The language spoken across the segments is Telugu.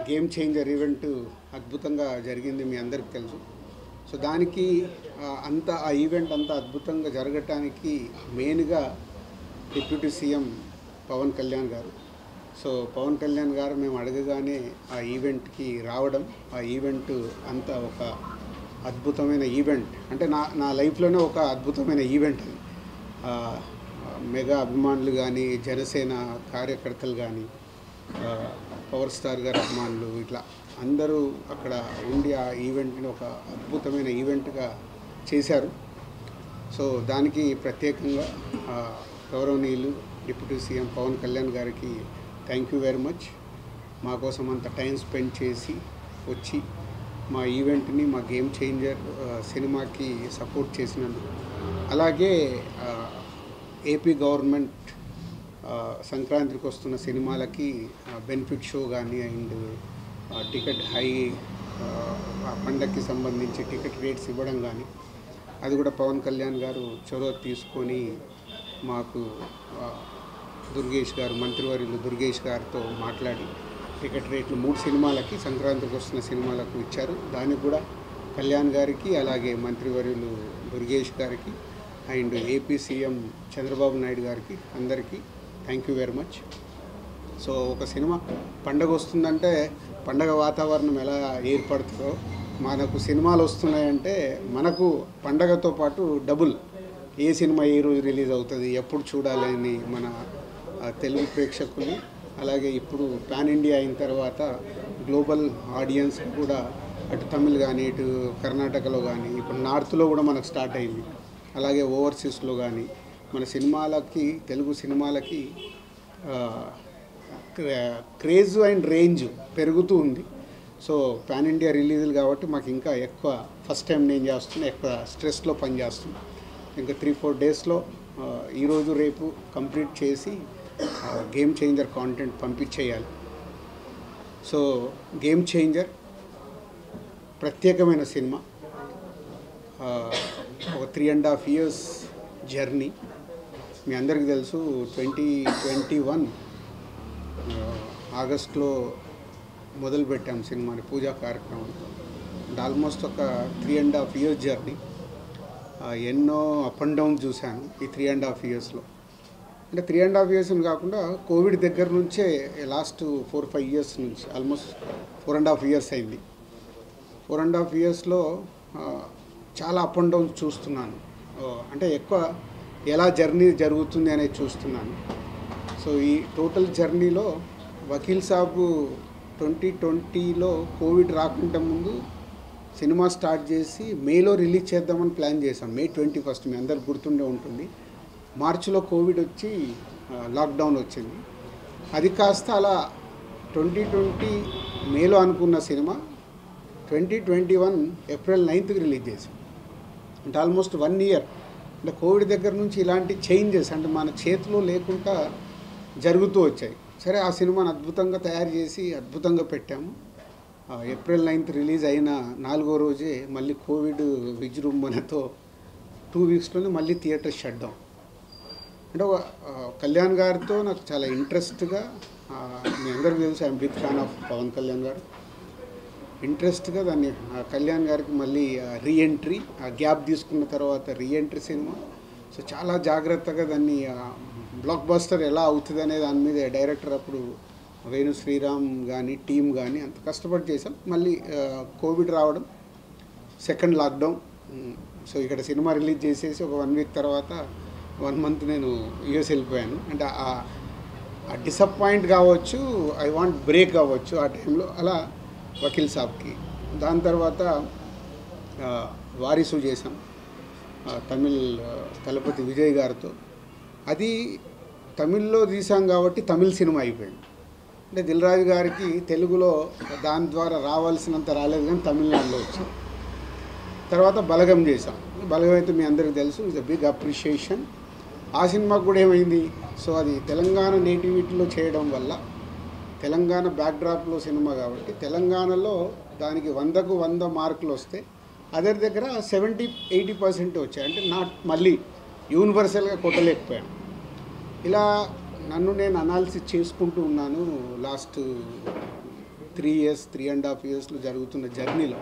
గేమ్ చేంజర్ ఈవెంట్ అద్భుతంగా జరిగింది, మీ అందరికీ తెలుసు. సో దానికి ఆ ఈవెంట్ అంత అద్భుతంగా జరగటానికి మెయిన్గా డిప్యూటీ సీఎం పవన్ కళ్యాణ్ గారు. సో పవన్ కళ్యాణ్ గారు మేము అడగగానే ఆ ఈవెంట్కి రావడం, ఆ ఈవెంట్ అంతా ఒక అద్భుతమైన ఈవెంట్, అంటే నా లైఫ్లోనే ఒక అద్భుతమైన ఈవెంట్ అది. మెగా అభిమానులు కానీ, జనసేన కార్యకర్తలు కానీ, పవర్ స్టార్ గారి అభిమానులు, ఇట్లా అందరూ అక్కడ ఉండి ఆ ఈవెంట్ని ఒక అద్భుతమైన ఈవెంట్గా చేశారు. సో దానికి ప్రత్యేకంగా గౌరవనీయులు డిప్యూటీ సీఎం పవన్ కళ్యాణ్ గారికి థ్యాంక్ యూ వెరీ మచ్. మా కోసం అంత టైం స్పెండ్ చేసి వచ్చి మా ఈవెంట్ని, మా గేమ్ చేంజర్ సినిమాకి సపోర్ట్ చేసినందుకు. అలాగే ఏపీ గవర్నమెంట్ సంక్రాంతికి వస్తున్న సినిమాలకి బెనిఫిట్ షో కానీ అండ్ టికెట్ ఆ పండగకి సంబంధించి టికెట్ రేట్స్ ఇవ్వడం కానీ, అది కూడా పవన్ కళ్యాణ్ గారు చొరవ తీసుకొని మాకు దుర్గేష్ గారు, మంత్రివర్యులు దుర్గేష్ గారితో మాట్లాడి టికెట్ రేట్లు 3 సినిమాలకి, సంక్రాంతికి వస్తున్న సినిమాలకు ఇచ్చారు. దానికి కూడా కళ్యాణ్ గారికి, అలాగే మంత్రివర్యులు దుర్గేష్ గారికి and AP CM Chandrababu Naidu గారికి అందరికీ thank you very much. So ఒక సినిమా పండగ వస్తుందంటే పండగ వాతావరణం ఎలా ఏర్పడుతుందో, మనకు సినిమాలు వస్తున్నాయంటే మనకు పండగతో పాటు డబుల్ ఏ సినిమా ఏ రోజు రిలీజ్ అవుతుంది, ఎప్పుడు చూడాలని మన తెలుగు ప్రేక్షకులు, అలాగే ఇప్పుడు పాన్ ఇండియా అయిన తర్వాత గ్లోబల్ ఆడియన్స్ కూడా అటు తమిళ్ కానీ, ఇటు కర్ణాటకలో కానీ, ఇప్పుడు నార్త్లో కూడా మనకు స్టార్ట్ అయింది, అలాగే ఓవర్సీస్లో కానీ మన సినిమాలకి, తెలుగు సినిమాలకి క్రేజ్ అండ్ రేంజ్ పెరుగుతూ ఉంది. సో పాన్ ఇండియా రిలీజులు కాబట్టి మాకు ఇంకా ఎక్కువ, ఫస్ట్ టైం నేను చేస్తున్నా, ఎక్కువ స్ట్రెస్లో పనిచేస్తున్నా. ఇంకా 3-4 డేస్లో ఈరోజు రేపు కంప్లీట్ చేసి గేమ్ చేంజర్ కాంటెంట్ పంపించేయాలి. సో గేమ్ చేంజర్ ప్రత్యేకమైన సినిమా, ఒక 3.5 years జర్నీ. మీ అందరికీ తెలుసు 2021 ఆగస్టులో మొదలుపెట్టాం సినిమాని పూజా కార్యక్రమంతో. ఆల్మోస్ట్ ఒక 3.5 years జర్నీ. ఎన్నో అప్ అండ్ డౌన్ చూశాను ఈ 3.5 yearsలో. అంటే 3.5 years కాకుండా కోవిడ్ దగ్గర నుంచే లాస్ట్ 4-5 years నుంచి ఆల్మోస్ట్ 4.5 years అయింది. 4.5 yearsలో చాలా అప్ అండ్ డౌన్ చూస్తున్నాను. అంటే ఎక్కువ ఎలా జర్నీ జరుగుతుంది అనేది చూస్తున్నాను. సో ఈ టోటల్ జర్నీలో వకీల్ సాబ్ 2020లో కోవిడ్ రాకుండా ముందు సినిమా స్టార్ట్ చేసి మేలో రిలీజ్ చేద్దామని ప్లాన్ చేశాం. May 21 మీ అందరికి గుర్తుండే ఉంటుంది. మార్చిలో కోవిడ్ వచ్చి లాక్డౌన్ వచ్చింది. అది కాస్త అలా 2020 మేలో అనుకున్న సినిమా 2021 April 9th రిలీజ్ చేసాం. అంటే ఆల్మోస్ట్ 1 year. అంటే కోవిడ్ దగ్గర నుంచి ఇలాంటి చేంజెస్ అంటే మన చేతిలో లేకుండా జరుగుతూ వచ్చాయి. సరే, ఆ సినిమాని అద్భుతంగా తయారు చేసి అద్భుతంగా పెట్టాము. April 9th రిలీజ్ అయిన 4వ రోజే మళ్ళీ కోవిడ్ విజృంభణతో 2 weeksలోనే మళ్ళీ థియేటర్ షట్ డౌన్. అంటే కళ్యాణ్ గారితో నాకు చాలా ఇంట్రెస్ట్గా, మీ అందరికీ తెలుసు I'm big fan of Pawan Kalyan garu. ఇంట్రెస్ట్గా దాన్ని కళ్యాణ్ గారికి మళ్ళీ రీఎంట్రీ, ఆ గ్యాప్ తీసుకున్న తర్వాత రీఎంట్రీ సినిమా. సో చాలా జాగ్రత్తగా దాన్ని బ్లాక్ బస్టర్ ఎలా అవుతుంది అనే దాని మీద డైరెక్టర్ అప్పుడు వేణు శ్రీరామ్ కానీ టీం కానీ అంత కష్టపడి చేసాం. మళ్ళీ కోవిడ్ రావడం, సెకండ్ లాక్డౌన్. సో ఇక్కడ సినిమా రిలీజ్ చేసేసి ఒక 1 week తర్వాత 1 month నేను యూఎస్ వెళ్ళిపోయాను. అంటే ఆ డిసప్పాయింట్ కావచ్చు, ఐ వాంట్ బ్రేక్ కావచ్చు ఆ టైంలో. అలా వకీల్ సాబ్కి, దాని తర్వాత వారిసు చేసాం తమిళ్ తలపతి విజయ్ గారితో. అది తమిళ్లో తీసాం కాబట్టి తమిళ్ సినిమా అయిపోయింది. అంటే దిల్ రాజు గారికి తెలుగులో దాని ద్వారా రావాల్సినంత రాలేదు, కానీ తమిళనాడులో వచ్చింది. తర్వాత బలగం చేసాం. బలగం అయితే మీ అందరికీ తెలుసు, ఇట్స్ అ బిగ్ అప్రిషియేషన్. ఆ సినిమాకు కూడా ఏమైంది, సో అది తెలంగాణ నేటివిటీలో చేయడం వల్ల, తెలంగాణ బ్యాక్డ్రాప్లో సినిమా కాబట్టి తెలంగాణలో దానికి 100కు 100 మార్కులు వస్తే అదర్ దగ్గర 70-80% వచ్చాయి. అంటే మళ్ళీ యూనివర్సల్గా కొట్టలేకపోయాను. ఇలా నన్ను నేను అనాలిసిస్ చేసుకుంటూ ఉన్నాను లాస్ట్ 3 years 3.5 yearsలో జరుగుతున్న జర్నీలో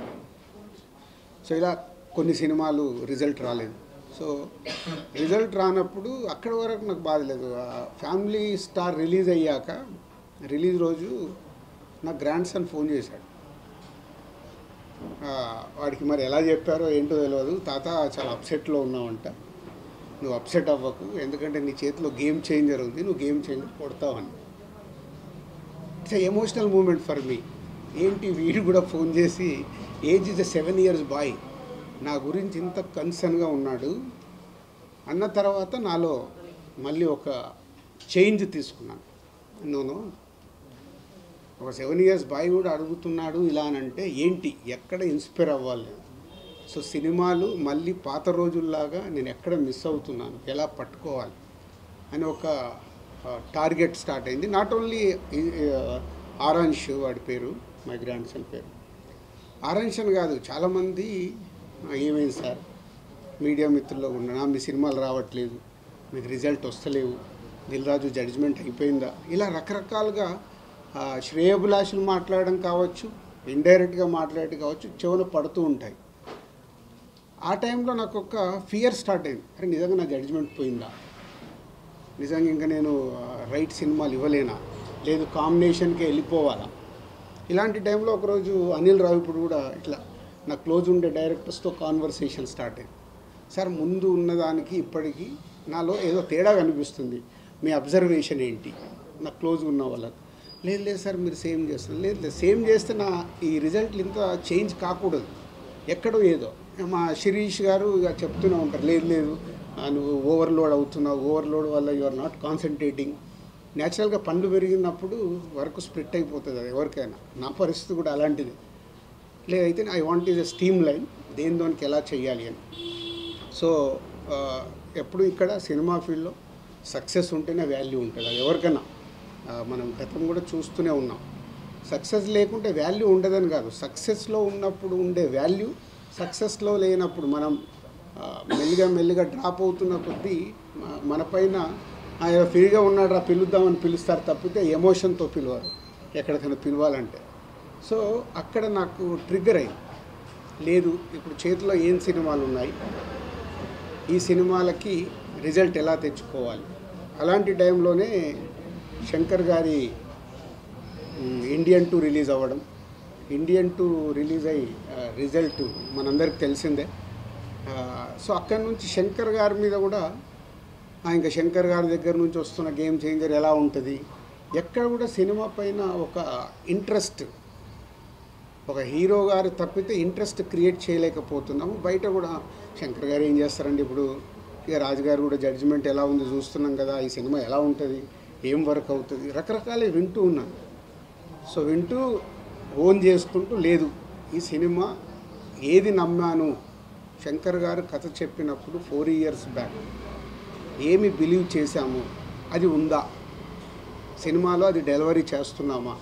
సో ఇలా కొన్ని సినిమాలు రిజల్ట్ రాలేదు. సో రిజల్ట్ రానప్పుడు అక్కడి వరకు నాకు బాధ లేదు. ఫ్యామిలీ స్టార్ రిలీజ్ అయ్యాక రిలీజ్ రోజు నా గ్రాండ్ సన్ ఫోన్ చేశాడు. వాడికి మరి ఎలా చెప్పారో ఏంటో తెలియదు, తాత చాలా అప్సెట్లో ఉన్నావంట, నువ్వు అప్సెట్ అవ్వకు, ఎందుకంటే నీ చేతిలో గేమ్ చేంజర్ ఉంది, నువ్వు గేమ్ చేంజర్ కొడతావని. It's emotional moment for me. ఏంటి వీడు కూడా ఫోన్ చేసి, ఏజ్ ఇస్ 7 years బాయ్, నా గురించి ఇంత కన్సర్న్గా ఉన్నాడు అన్న తర్వాత నాలో మళ్ళీ ఒక చేంజ్ తీసుకున్నాను. నోనో, ఒక 7 years బాయ్ కూడా అడుగుతున్నాడు ఇలా అని అంటే ఏంటి, ఎక్కడ ఇన్స్పైర్ అవ్వాలి. సో సినిమాలు మళ్ళీ పాత రోజుల్లాగా నేను ఎక్కడ మిస్ అవుతున్నాను, ఎలా పట్టుకోవాలి అని ఒక టార్గెట్ స్టార్ట్ అయింది. నాట్ ఓన్లీ ఆరాంష్, వాడి పేరు, మై గ్రాండ్ సన్ పేరు ఆరాంష్ అని కాదు, చాలామంది ఏమైంది సార్ మీడియా మిత్రుల్లో ఉన్నా, మీ సినిమాలు రావట్లేదు, మీకు రిజల్ట్ వస్తలేవు, దిల్ రాజు జడ్జిమెంట్ అయిపోయిందా, ఇలా రకరకాలుగా శ్రేయోభిలాషులు మాట్లాడడం కావచ్చు, ఇండైరెక్ట్గా మాట్లాడటం కావచ్చు, చెవున పడుతూ ఉంటాయి. ఆ టైంలో నాకు ఒక ఫియర్ స్టార్ట్ అయింది. అరే నిజంగా నా జడ్జిమెంట్ పోయిందా, నిజంగా ఇంకా నేను రైట్ సినిమాలు ఇవ్వలేనా, లేదు కాంబినేషన్కే వెళ్ళిపోవాలా. ఇలాంటి టైంలో ఒకరోజు అనిల్ రావిపూడి కూడా ఇట్లా నా క్లోజ్ ఉండే డైరెక్టర్స్తో కాన్వర్సేషన్ స్టార్ట్ అయింది. సార్ ముందు ఉన్నదానికి ఇప్పటికీ నాలో ఏదో తేడా కనిపిస్తుంది, మీ అబ్జర్వేషన్ ఏంటి, నా క్లోజ్ ఉన్న వాళ్ళకి. లేదు సార్ మీరు సేమ్ చేస్తారు, లేదు సేమ్ చేస్తే నా ఈ రిజల్ట్లు ఇంత చేంజ్ కాకూడదు, ఎక్కడో ఏదో. మా శిరీష్ గారు ఇక చెప్తూనే ఉంటారు, లేదు నువ్వు ఓవర్లోడ్ అవుతున్నావు, ఓవర్లోడ్ వల్ల యు ఆర్ నాట్ కాన్సన్ట్రేటింగ్. న్యాచురల్గా పండ్లు పెరిగినప్పుడు వర్క్ స్ప్లిట్ అయిపోతుంది అది ఎవరికైనా, నా పరిస్థితి కూడా అలాంటిది. లేదైతే I want is a steam line, దేనికి ఎలా చేయాలి అని. సో ఎప్పుడు ఇక్కడ సినిమా ఫీల్డ్లో సక్సెస్ ఉంటేనే వాల్యూ ఉంటుంది, అది ఎవరికైనా. మనం గతం కూడా చూస్తూనే ఉన్నాం, సక్సెస్ లేకుంటే వాల్యూ ఉండదని కాదు, సక్సెస్లో ఉన్నప్పుడు ఉండే వాల్యూ సక్సెస్లో లేనప్పుడు మనం మెల్లిగా డ్రాప్ అవుతున్న కొద్దీ మన పైన ఫ్రీగా ఉన్నాడు పిలుద్దామని పిలుస్తారు తప్పితే ఎమోషన్తో పిలవరు ఎక్కడికైనా పిలవాలంటే. సో అక్కడ నాకు ట్రిగ్గర్ అయింది, లేదు ఇప్పుడు చేతిలో ఏం సినిమాలు ఉన్నాయి, ఈ సినిమాలకి రిజల్ట్ ఎలా తెచ్చుకోవాలి. అలాంటి టైంలోనే శంకర్ గారి ఇండియన్ 2 రిలీజ్ అవ్వడం, ఇండియన్ 2 రిలీజ్ అయ్యి రిజల్ట్ మనందరికి తెలిసిందే. సో అక్కడి నుంచి శంకర్ గారి మీద కూడా ఇంకా శంకర్ గారి దగ్గర నుంచి వస్తున్న గేమ్ చేంజర్ ఎలా ఉంటుంది, ఎక్కడ కూడా సినిమా పైన ఒక ఇంట్రెస్ట్, ఒక హీరో గారు తప్పితే ఇంట్రెస్ట్ క్రియేట్ చేయలేకపోతున్నాము. బయట కూడా శంకర్ గారు ఏం చేస్తారండి, ఇప్పుడు ఇక రాజుగారు కూడా జడ్జిమెంట్ ఎలా ఉంది చూస్తున్నాం కదా, ఈ సినిమా ఎలా ఉంటుంది, ఏం వర్క్ అవుతుంది, రకరకాలు వింటూ ఉన్నాను. సో వింటూ ఓన్ చేసుకుంటూ, లేదు ఈ సినిమా ఏది నమ్మాను, శంకర్ గారు కథ చెప్పినప్పుడు 4 years బ్యాక్ ఏమి బిలీవ్ చేశాము అది ఉందా, సినిమాలో అది డెలివరీ చేస్తున్నామా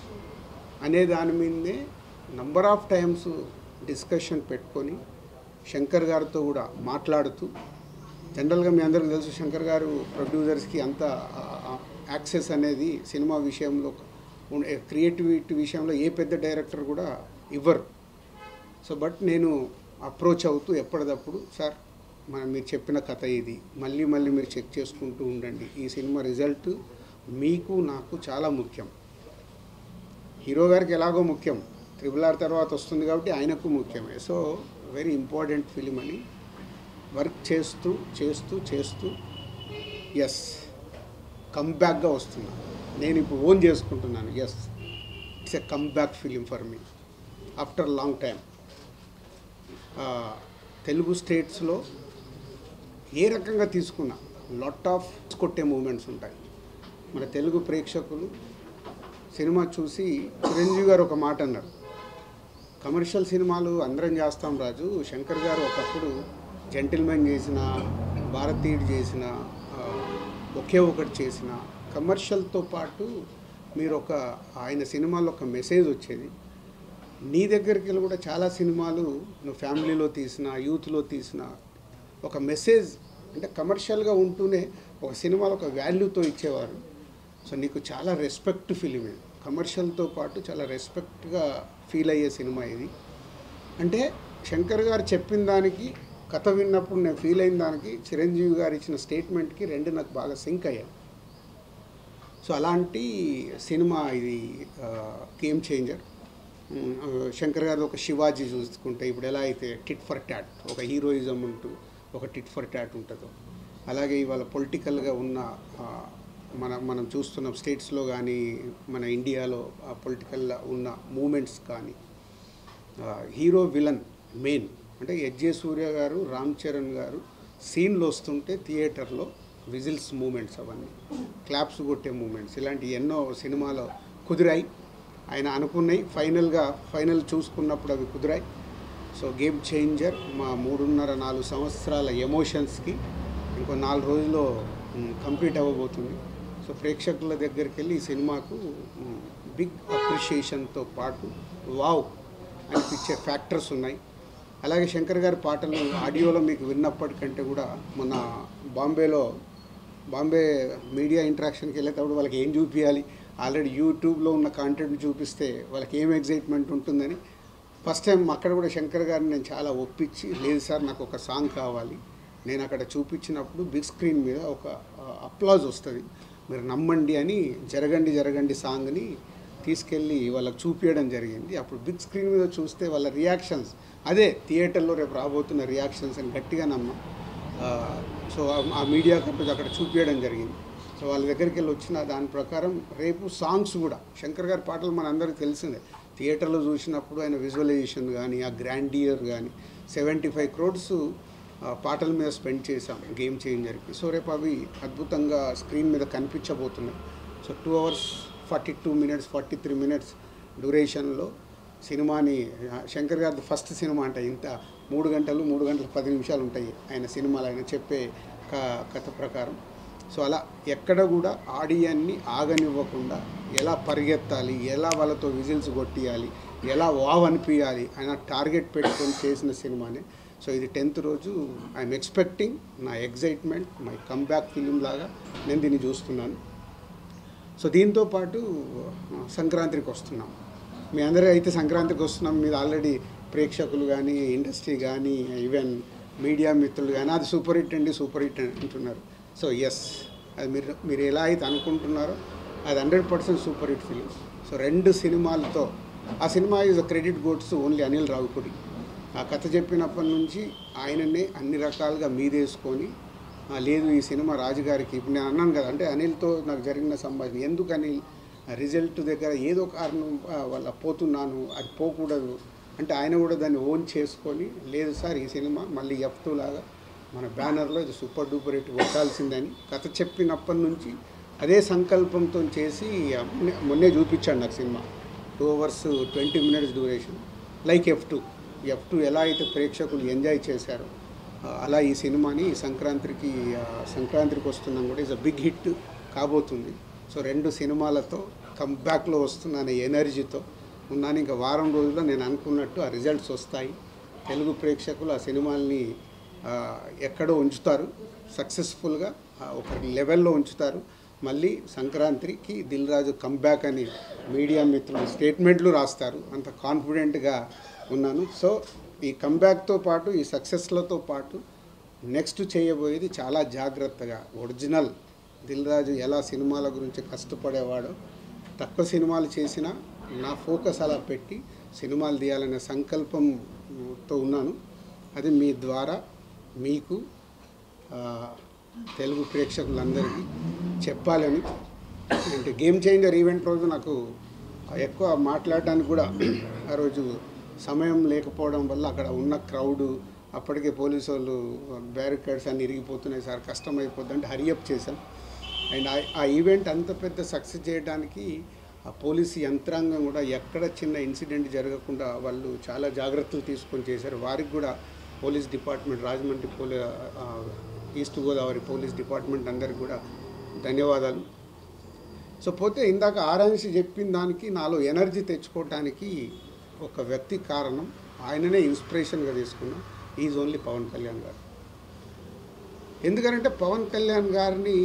అనే దాని మీదనే నంబర్ ఆఫ్ టైమ్స్ డిస్కషన్ పెట్టుకొని శంకర్ గారితో కూడా మాట్లాడుతూ, జనరల్గా మీ అందరికీ తెలుసు శంకర్ గారు ప్రొడ్యూసర్స్కి అంత యాక్సెస్ అనేది సినిమా విషయంలో, క్రియేటివిటీ విషయంలో ఏ పెద్ద డైరెక్టర్ కూడా ఇవ్వరు. సో బట్ నేను అప్రోచ్ అవుతూ ఎప్పటికప్పుడు, సార్ మీరు చెప్పిన కథ ఇది, మళ్ళీ మీరు చెక్ చేసుకుంటూ ఉండండి, ఈ సినిమా రిజల్ట్ మీకు నాకు చాలా ముఖ్యం, హీరో గారికి ఎలాగో ముఖ్యం, RRR తర్వాత వస్తుంది కాబట్టి ఆయనకు ముఖ్యమే. సో వెరీ ఇంపార్టెంట్ ఫిలిం అని వర్క్ చేస్తూ ఎస్ కమ్బ్యాక్గా వస్తున్నా, నేను ఇప్పుడు ఓన్ చేసుకుంటున్నాను. Yes it's a comeback film for me after long time. Telugu స్టేట్స్లో ఏ రకంగా తీసుకున్నా లాట్ ఆఫ్ కొట్టే మూమెంట్స్ ఉంటాయి. మన తెలుగు ప్రేక్షకులు సినిమా చూసి చిరంజీవి గారు ఒక మాట అన్నారు, కమర్షియల్ సినిమాలు అందరం చేస్తాం రాజు, శంకర్ గారు ఒకప్పుడు జెంటిల్మెన్ చేసిన, భారతీయుడు చేసిన, ఒకే ఒకటి చేసిన, కమర్షియల్తో పాటు మీరు ఆయన సినిమాలో ఒక మెసేజ్ వచ్చేది. నీ దగ్గరికి వెళ్ళి కూడా చాలా సినిమాలు నువ్వు ఫ్యామిలీలో తీసిన, యూత్లో తీసిన ఒక మెసేజ్, అంటే కమర్షియల్గా ఉంటూనే ఒక సినిమాలో ఒక వాల్యూతో ఇచ్చేవారు. సో నీకు చాలా రెస్పెక్ట్ ఫిలిం ఇది. కమర్షియల్తో పాటు చాలా రెస్పెక్ట్గా ఫీల్ అయ్యే సినిమా ఇది. అంటే శంకర్ గారు చెప్పిన దానికి, కథ విన్నప్పుడు నేను ఫీల్ అయిన దానికి, చిరంజీవి గారు ఇచ్చిన స్టేట్మెంట్కి రెండు నాకు బాగా సింక్ అయ్యాయి. సో అలాంటి సినిమా ఇది, గేమ్ చేంజర్. శంకర్ గారు ఒక శివాజీ చూసుకుంటే ఇప్పుడు ఎలా అయితే టిట్ ఫర్ ట్యాట్, ఒక హీరోయిజం ఉంటూ ఒక టిట్ ఫర్ ట్యాట్ ఉంటుందో, అలాగే ఇవాళ పొలిటికల్గా ఉన్న మనం చూస్తున్న స్టేట్స్లో కానీ మన ఇండియాలో పొలిటికల్ ఉన్న మూమెంట్స్ కానీ, హీరో విలన్ మెయిన్ అంటే ఎస్జే సూర్య గారు, రామ్ చరణ్ గారు సీన్లు వస్తుంటే థియేటర్లో విజిల్స్ మూమెంట్స్, అవన్నీ క్లాప్స్ కొట్టే మూమెంట్స్, ఇలాంటి ఎన్నో సినిమాలో కుదిరాయి. ఆయన అనుకున్నాయి, ఫైనల్ చూసుకున్నప్పుడు అవి కుదిరాయి. సో గేమ్ చేంజర్ మా 3.5-4 సంవత్సరాల ఎమోషన్స్కి ఇంకో 4 రోజుల్లో కంప్లీట్ అవ్వబోతుంది. సో ప్రేక్షకుల దగ్గరికి వెళ్ళి ఈ సినిమాకు బిగ్ అప్రిషియేషన్తో పాటు వావ్ అనిపించే ఫ్యాక్టర్స్ ఉన్నాయి. అలాగే శంకర్ గారి పాటలు ఆడియోలో మీకు విన్నప్పటికంటే కూడా మొన్న బాంబే మీడియా ఇంటరాక్షన్కి వెళ్ళేటప్పుడు వాళ్ళకి ఏం చూపించాలి, ఆల్రెడీ యూట్యూబ్లో ఉన్న కాంటెంట్ చూపిస్తే వాళ్ళకి ఏం ఎగ్జైట్మెంట్ ఉంటుందని ఫస్ట్ టైం అక్కడ కూడా శంకర్ గారిని నేను చాలా ఒప్పించి, లేదు సార్ నాకు ఒక సాంగ్ కావాలి, నేను అక్కడ చూపించినప్పుడు బిగ్ స్క్రీన్ మీద ఒక అప్లాజ్ వస్తుంది, మీరు నమ్మండి అని జరగండి సాంగ్ని తీసుకెళ్ళి వాళ్ళకి చూపించడం జరిగింది. అప్పుడు బిగ్ స్క్రీన్ మీద చూస్తే వాళ్ళ రియాక్షన్స్ అదే థియేటర్లో రేపు రాబోతున్న రియాక్షన్స్ అని గట్టిగా నమ్మం. సో ఆ మీడియా కంపెనీ అక్కడ చూపించడం జరిగింది. సో వాళ్ళ దగ్గరికి వెళ్ళి వచ్చిన దాని ప్రకారం రేపు సాంగ్స్ కూడా శంకర్ గారి పాటలు మన అందరికీ తెలిసిందే. థియేటర్లో చూసినప్పుడు ఆయన విజువలైజేషన్ కానీ, ఆ గ్రాండియర్ కానీ, 75 crores పాటల మీద స్పెండ్ చేశాం గేమ్ చేంజర్కి. సో రేపు అవి అద్భుతంగా స్క్రీన్ మీద కనిపించబోతున్నాయి. సో 2 hours 42 minutes 43 minutes డ్యూరేషన్లో సినిమాని, శంకర్ గారి ఫస్ట్ సినిమా అంటే ఇంత 3 గంటలు 10 నిమిషాలు ఉంటాయి ఆయన సినిమాలు, ఆయన చెప్పే కథ ప్రకారం. సో అలా ఎక్కడ కూడా ఆడియన్ని ఆగనివ్వకుండా ఎలా పరిగెత్తాలి, ఎలా వాళ్ళతో విజిల్స్ కొట్టియాలి, ఎలా వావ్ అనిపించాలి ఆయన టార్గెట్ పెట్టుకొని చేసిన సినిమానే. సో ఇది 10th రోజు ఐఎమ్ ఎక్స్పెక్టింగ్, నా ఎగ్జైట్మెంట్, మై కమ్బ్యాక్ ఫిలిం లాగా నేను దీన్ని చూస్తున్నాను. సో దీంతోపాటు సంక్రాంతికి వస్తున్నాం, మీ అందరూ అయితే సంక్రాంతికి వస్తున్నాం, మీరు ఆల్రెడీ ప్రేక్షకులు కానీ, ఇండస్ట్రీ కానీ, ఈవెన్ మీడియా మిత్రులు కానీ అది సూపర్ హిట్ అంటున్నారు. సో ఎస్, అది మీరు ఎలా అయితే అనుకుంటున్నారో అది 100% సూపర్ హిట్ ఫిలిం. సో 2 సినిమాలతో, ఆ cinema is credit గోడ్స్ only Anil Ravipudi. ఆ కథ చెప్పినప్పటి నుంచి ఆయననే అన్ని రకాలుగా మీదేసుకొని, లేదు ఈ సినిమా రాజుగారికి, ఇప్పుడు నేను అన్నాను కదా, అంటే అనిల్తో నాకు జరిగిన సంభాషణ, ఎందుకు అనిల్ రిజల్ట్ దగ్గర ఏదో కారణం వాళ్ళ పోతున్నాను, అది పోకూడదు అంటే ఆయన కూడా దాన్ని ఓన్ చేసుకొని, లేదు సార్ ఈ సినిమా మళ్ళీ F2 లాగా మన బ్యానర్లో ఇది సూపర్ డూపర్ హిట్ కొట్టాల్సిందని కథ చెప్పినప్పటి నుంచి అదే సంకల్పంతో చేసి మొన్నే చూపించాడు నాకు cinema. 2 hours 20 minutes duration, like F2 ఎలా అయితే ప్రేక్షకులు ఎంజాయ్ చేశారో అలా ఈ సినిమాని సంక్రాంతికి వస్తున్నాం కూడా ఈజ్ అ బిగ్ హిట్ కాబోతుంది. సో 2 సినిమాలతో కంబ్యాక్లో వస్తున్న ఎనర్జీతో ఉన్నాను. ఇంకా వారం రోజుల్లో నేను అనుకున్నట్టు ఆ రిజల్ట్స్ వస్తాయి. తెలుగు ప్రేక్షకులు ఆ సినిమాల్ని ఎక్కడో ఉంచుతారు, సక్సెస్ఫుల్గా ఒక లెవెల్లో ఉంచుతారు. మళ్ళీ సంక్రాంతికి దిల్ రాజు కంబ్యాక్ అని మీడియా మిత్రులు స్టేట్మెంట్లు రాస్తారు, అంత కాన్ఫిడెంట్గా ఉన్నాను. సో ఈ కంబ్యాక్తో పాటు, ఈ సక్సెస్లతో పాటు నెక్స్ట్ చేయబోయేది చాలా జాగ్రత్తగా ఒరిజినల్ దిల్ రాజు ఎలా సినిమాల గురించి కష్టపడేవాడో, తక్కువ సినిమాలు చేసినా నా ఫోకస్ అలా పెట్టి సినిమాలు తీయాలనే సంకల్పంతో ఉన్నాను. అది మీ ద్వారా మీకు తెలుగు ప్రేక్షకులందరికీ చెప్పాలని. అంటే గేమ్ చేంజర్ ఈవెంట్ రోజు నాకు ఎక్కువ మాట్లాడడానికి కూడా ఆ రోజు సమయం లేకపోవడం వల్ల అక్కడ ఉన్న క్రౌడు, అప్పటికే పోలీసు వాళ్ళు బ్యారికేడ్స్ అన్నీ ఇరిగిపోతున్నాయి సార్, కష్టమైపోద్ది అంటే హరియప్ చేశాం. అండ్ ఆ ఈవెంట్ అంత పెద్ద సక్సెస్ చేయడానికి ఆ పోలీసు యంత్రాంగం కూడా ఎక్కడ చిన్న ఇన్సిడెంట్ జరగకుండా వాళ్ళు చాలా జాగ్రత్తలు తీసుకొని చేశారు. వారికి కూడా police department, Rajahmundry east Godavari police department అందరికి కూడా ధన్యవాదాలు. సో పోతే ఇందాక ఆరాంశి చెప్పిన దానికి నాలో ఎనర్జీ తెచ్చుకోవడానికి ఒక వ్యక్తి కారణం, ఆయననే ఇన్స్పిరేషన్గా తీసుకున్నా, ఈజ్ ఓన్లీ పవన్ కళ్యాణ్ గారు. ఎందుకంటే పవన్ కళ్యాణ్ గారిని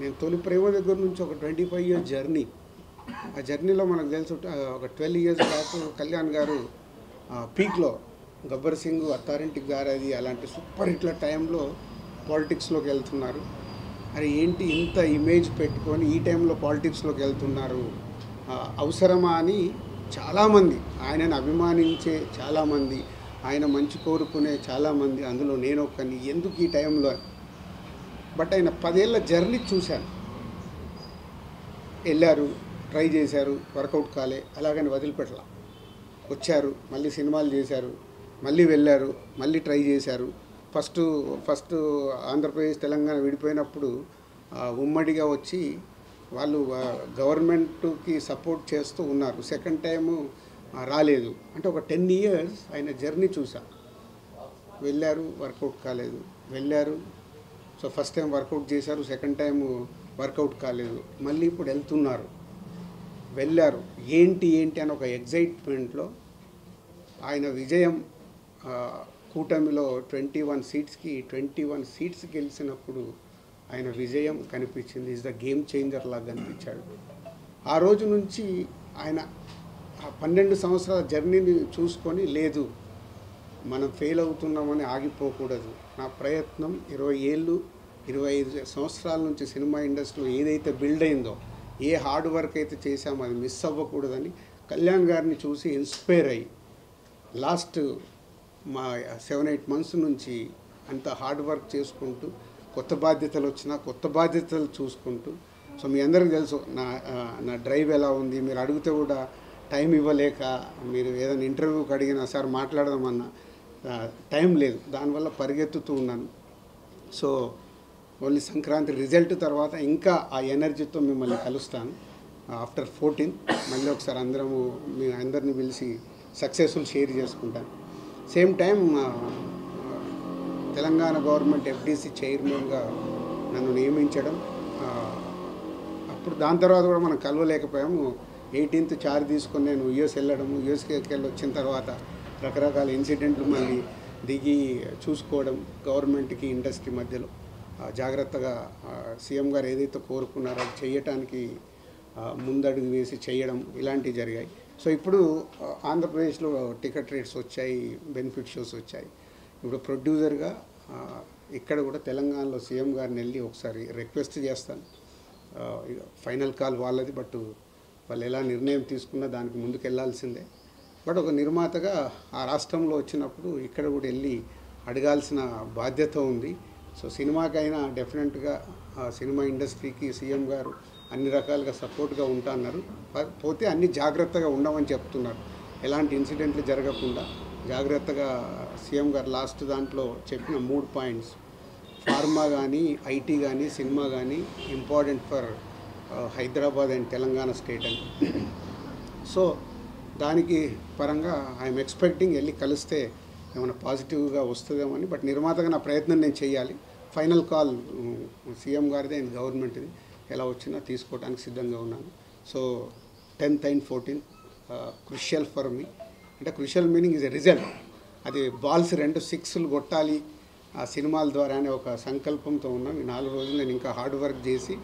నేను తొలి ప్రేమ దగ్గర నుంచి ఒక 25 years జర్నీ, ఆ జర్నీలో మనకు తెలుసు ఒక 12 ఇయర్స్ బ్యాక్ కళ్యాణ్ గారు పీక్లో గబ్బర్ సింగ్ అత్తారింటికి గారది అలాంటి సూపర్ హిట్ల టైంలో పాలిటిక్స్లోకి వెళ్తున్నారు. అరే ఏంటి ఇంత ఇమేజ్ పెట్టుకొని ఈ టైంలో పాలిటిక్స్లోకి వెళ్తున్నారు, అవసరమా అని చాలామంది, ఆయనను అభిమానించే చాలామంది, ఆయన మంచి కోరుకునే చాలామంది, అందులో నేను ఒక్కని, ఎందుకు ఈ టైంలో. బట్ ఆయన 10 ఏళ్ళ జర్నీ చూశాను. వెళ్ళారు, ట్రై చేశారు, వర్కౌట్ కాలే, అలాగని వదిలిపెట్టలా. వచ్చారు, మళ్ళీ సినిమాలు చేశారు, మళ్ళీ వెళ్ళారు, మళ్ళీ ట్రై చేశారు. ఫస్ట్ ఆంధ్రప్రదేశ్ తెలంగాణ విడిపోయినప్పుడు ఉమ్మడిగా వచ్చి వాళ్ళు గవర్నమెంట్కి సపోర్ట్ చేస్తూ ఉన్నారు. సెకండ్ టైము రాలేదు. అంటే ఒక 10 ఇయర్స్ ఆయన జర్నీ చూసా. వెళ్ళారు, వర్కౌట్ కాలేదు, వెళ్ళారు. సో ఫస్ట్ టైం వర్కౌట్ చేశారు, సెకండ్ టైం వర్కౌట్ కాలేదు, మళ్ళీ ఇప్పుడు వెళ్తున్నారు, వెళ్ళారు. ఏంటి అని ఒక ఎగ్జైట్మెంట్లో ఆయన విజయం కూటమిలో 21 సీట్స్ గెలిచినప్పుడు ఆయన విజయం కనిపించింది. ఈజ్ ద గేమ్ చేంజర్ లాగా కనిపించాడు. ఆ రోజు నుంచి ఆయన ఆ 12 సంవత్సరాల జర్నీని చూసుకొని, లేదు మనం ఫెయిల్ అవుతున్నామని ఆగిపోకూడదు, నా ప్రయత్నం 25 సంవత్సరాల నుంచి సినిమా ఇండస్ట్రీలో ఏదైతే బిల్డ్ అయిందో, ఏ హార్డ్ వర్క్ అయితే చేశామో అది మిస్ అవ్వకూడదని కళ్యాణ్ గారిని చూసి ఇన్స్పైర్ అయ్యి లాస్ట్ మా 7-8 మంత్స్ నుంచి అంత హార్డ్ వర్క్ చేసుకుంటూ, కొత్త బాధ్యతలు వచ్చినా కొత్త బాధ్యతలు చూసుకుంటూ. సో మీ అందరికీ తెలుసు నా డ్రైవ్ ఎలా ఉంది. మీరు అడిగితే కూడా టైం ఇవ్వలేక, మీరు ఏదైనా ఇంటర్వ్యూకి అడిగినా సార్ మాట్లాడదామన్నా టైం లేదు, దానివల్ల పరిగెత్తుతూ ఉన్నాను. సో ఓన్లీ సంక్రాంతి రిజల్ట్ తర్వాత ఇంకా ఆ ఎనర్జీతో మిమ్మల్ని కలుస్తాను. ఆఫ్టర్ 14 మళ్ళీ ఒకసారి మీ అందరిని పిలిచి సక్సెస్ఫుల్ షేర్ చేసుకుంటాను. Same time Telangana government FDC చైర్మన్గా నన్ను నియమించడం, అప్పుడు దాని తర్వాత కూడా మనం కలవలేకపోయాము. 18th చార్జ్ తీసుకొని నేను యుఎస్ వెళ్ళడము, యుఎస్కి వెళ్ళి వచ్చిన తర్వాత రకరకాల ఇన్సిడెంట్లు మళ్ళీ దిగి చూసుకోవడం, గవర్నమెంట్కి ఇండస్ట్రీ మధ్యలో జాగ్రత్తగా సీఎం గారు ఏదైతే కోరుకున్నారో అది చేయటానికి ముందడుగు వేసి చేయడం, ఇలాంటివి జరిగాయి. సో ఇప్పుడు ఆంధ్రప్రదేశ్లో టికెట్ రేట్స్ వచ్చాయి, బెనిఫిట్ షోస్ వచ్చాయి. ఇప్పుడు ప్రొడ్యూసర్గా ఇక్కడ కూడా తెలంగాణలో సీఎం గారిని వెళ్ళి ఒకసారి రిక్వెస్ట్ చేస్తాను. ఫైనల్ కాల్ వాళ్ళది, బట్ వాళ్ళు ఎలా నిర్ణయం తీసుకున్నా దానికి ముందుకు వెళ్ళాల్సిందే. బట్ ఒక నిర్మాతగా ఆ రాష్ట్రంలో వచ్చినప్పుడు ఇక్కడ కూడా వెళ్ళి అడగాల్సిన బాధ్యత ఉంది. సో సినిమాకైనా డెఫినెట్గా సినిమా ఇండస్ట్రీకి సీఎం గారు అన్ని రకాలుగా సపోర్ట్గా ఉంటాన్నారు. పోతే అన్ని జాగ్రత్తగా ఉండమని చెప్తున్నారు. ఎలాంటి ఇన్సిడెంట్లు జరగకుండా జాగ్రత్తగా సీఎం గారు లాస్ట్ దాంట్లో చెప్పిన 3 పాయింట్స్, ఫార్మా కానీ, ఐటీ కానీ, సినిమా కానీ important for Hyderabad and Telangana state అని. సో దానికి పరంగా ఐఎమ్ ఎక్స్పెక్టింగ్ వెళ్ళి కలిస్తే ఏమైనా పాజిటివ్గా వస్తుందేమో అని. బట్ నిర్మాతగా నా ప్రయత్నం నేను చేయాలి. ఫైనల్ కాల్ సీఎం గారిదే అండ్ గవర్నమెంట్ది, ఎలా వచ్చినా తీసుకోవడానికి సిద్ధంగా ఉన్నాను. So 10th and 14th crucial for me. అంటే crucial meaning is a result. అది బాల్స్ 2 6లు కొట్టాలి ఆ సినిమాల ద్వారా అనే ఒక సంకల్పంతో ఉన్నాం. ఈ 4 రోజులు నేను ఇంకా హార్డ్ వర్క్ చేసి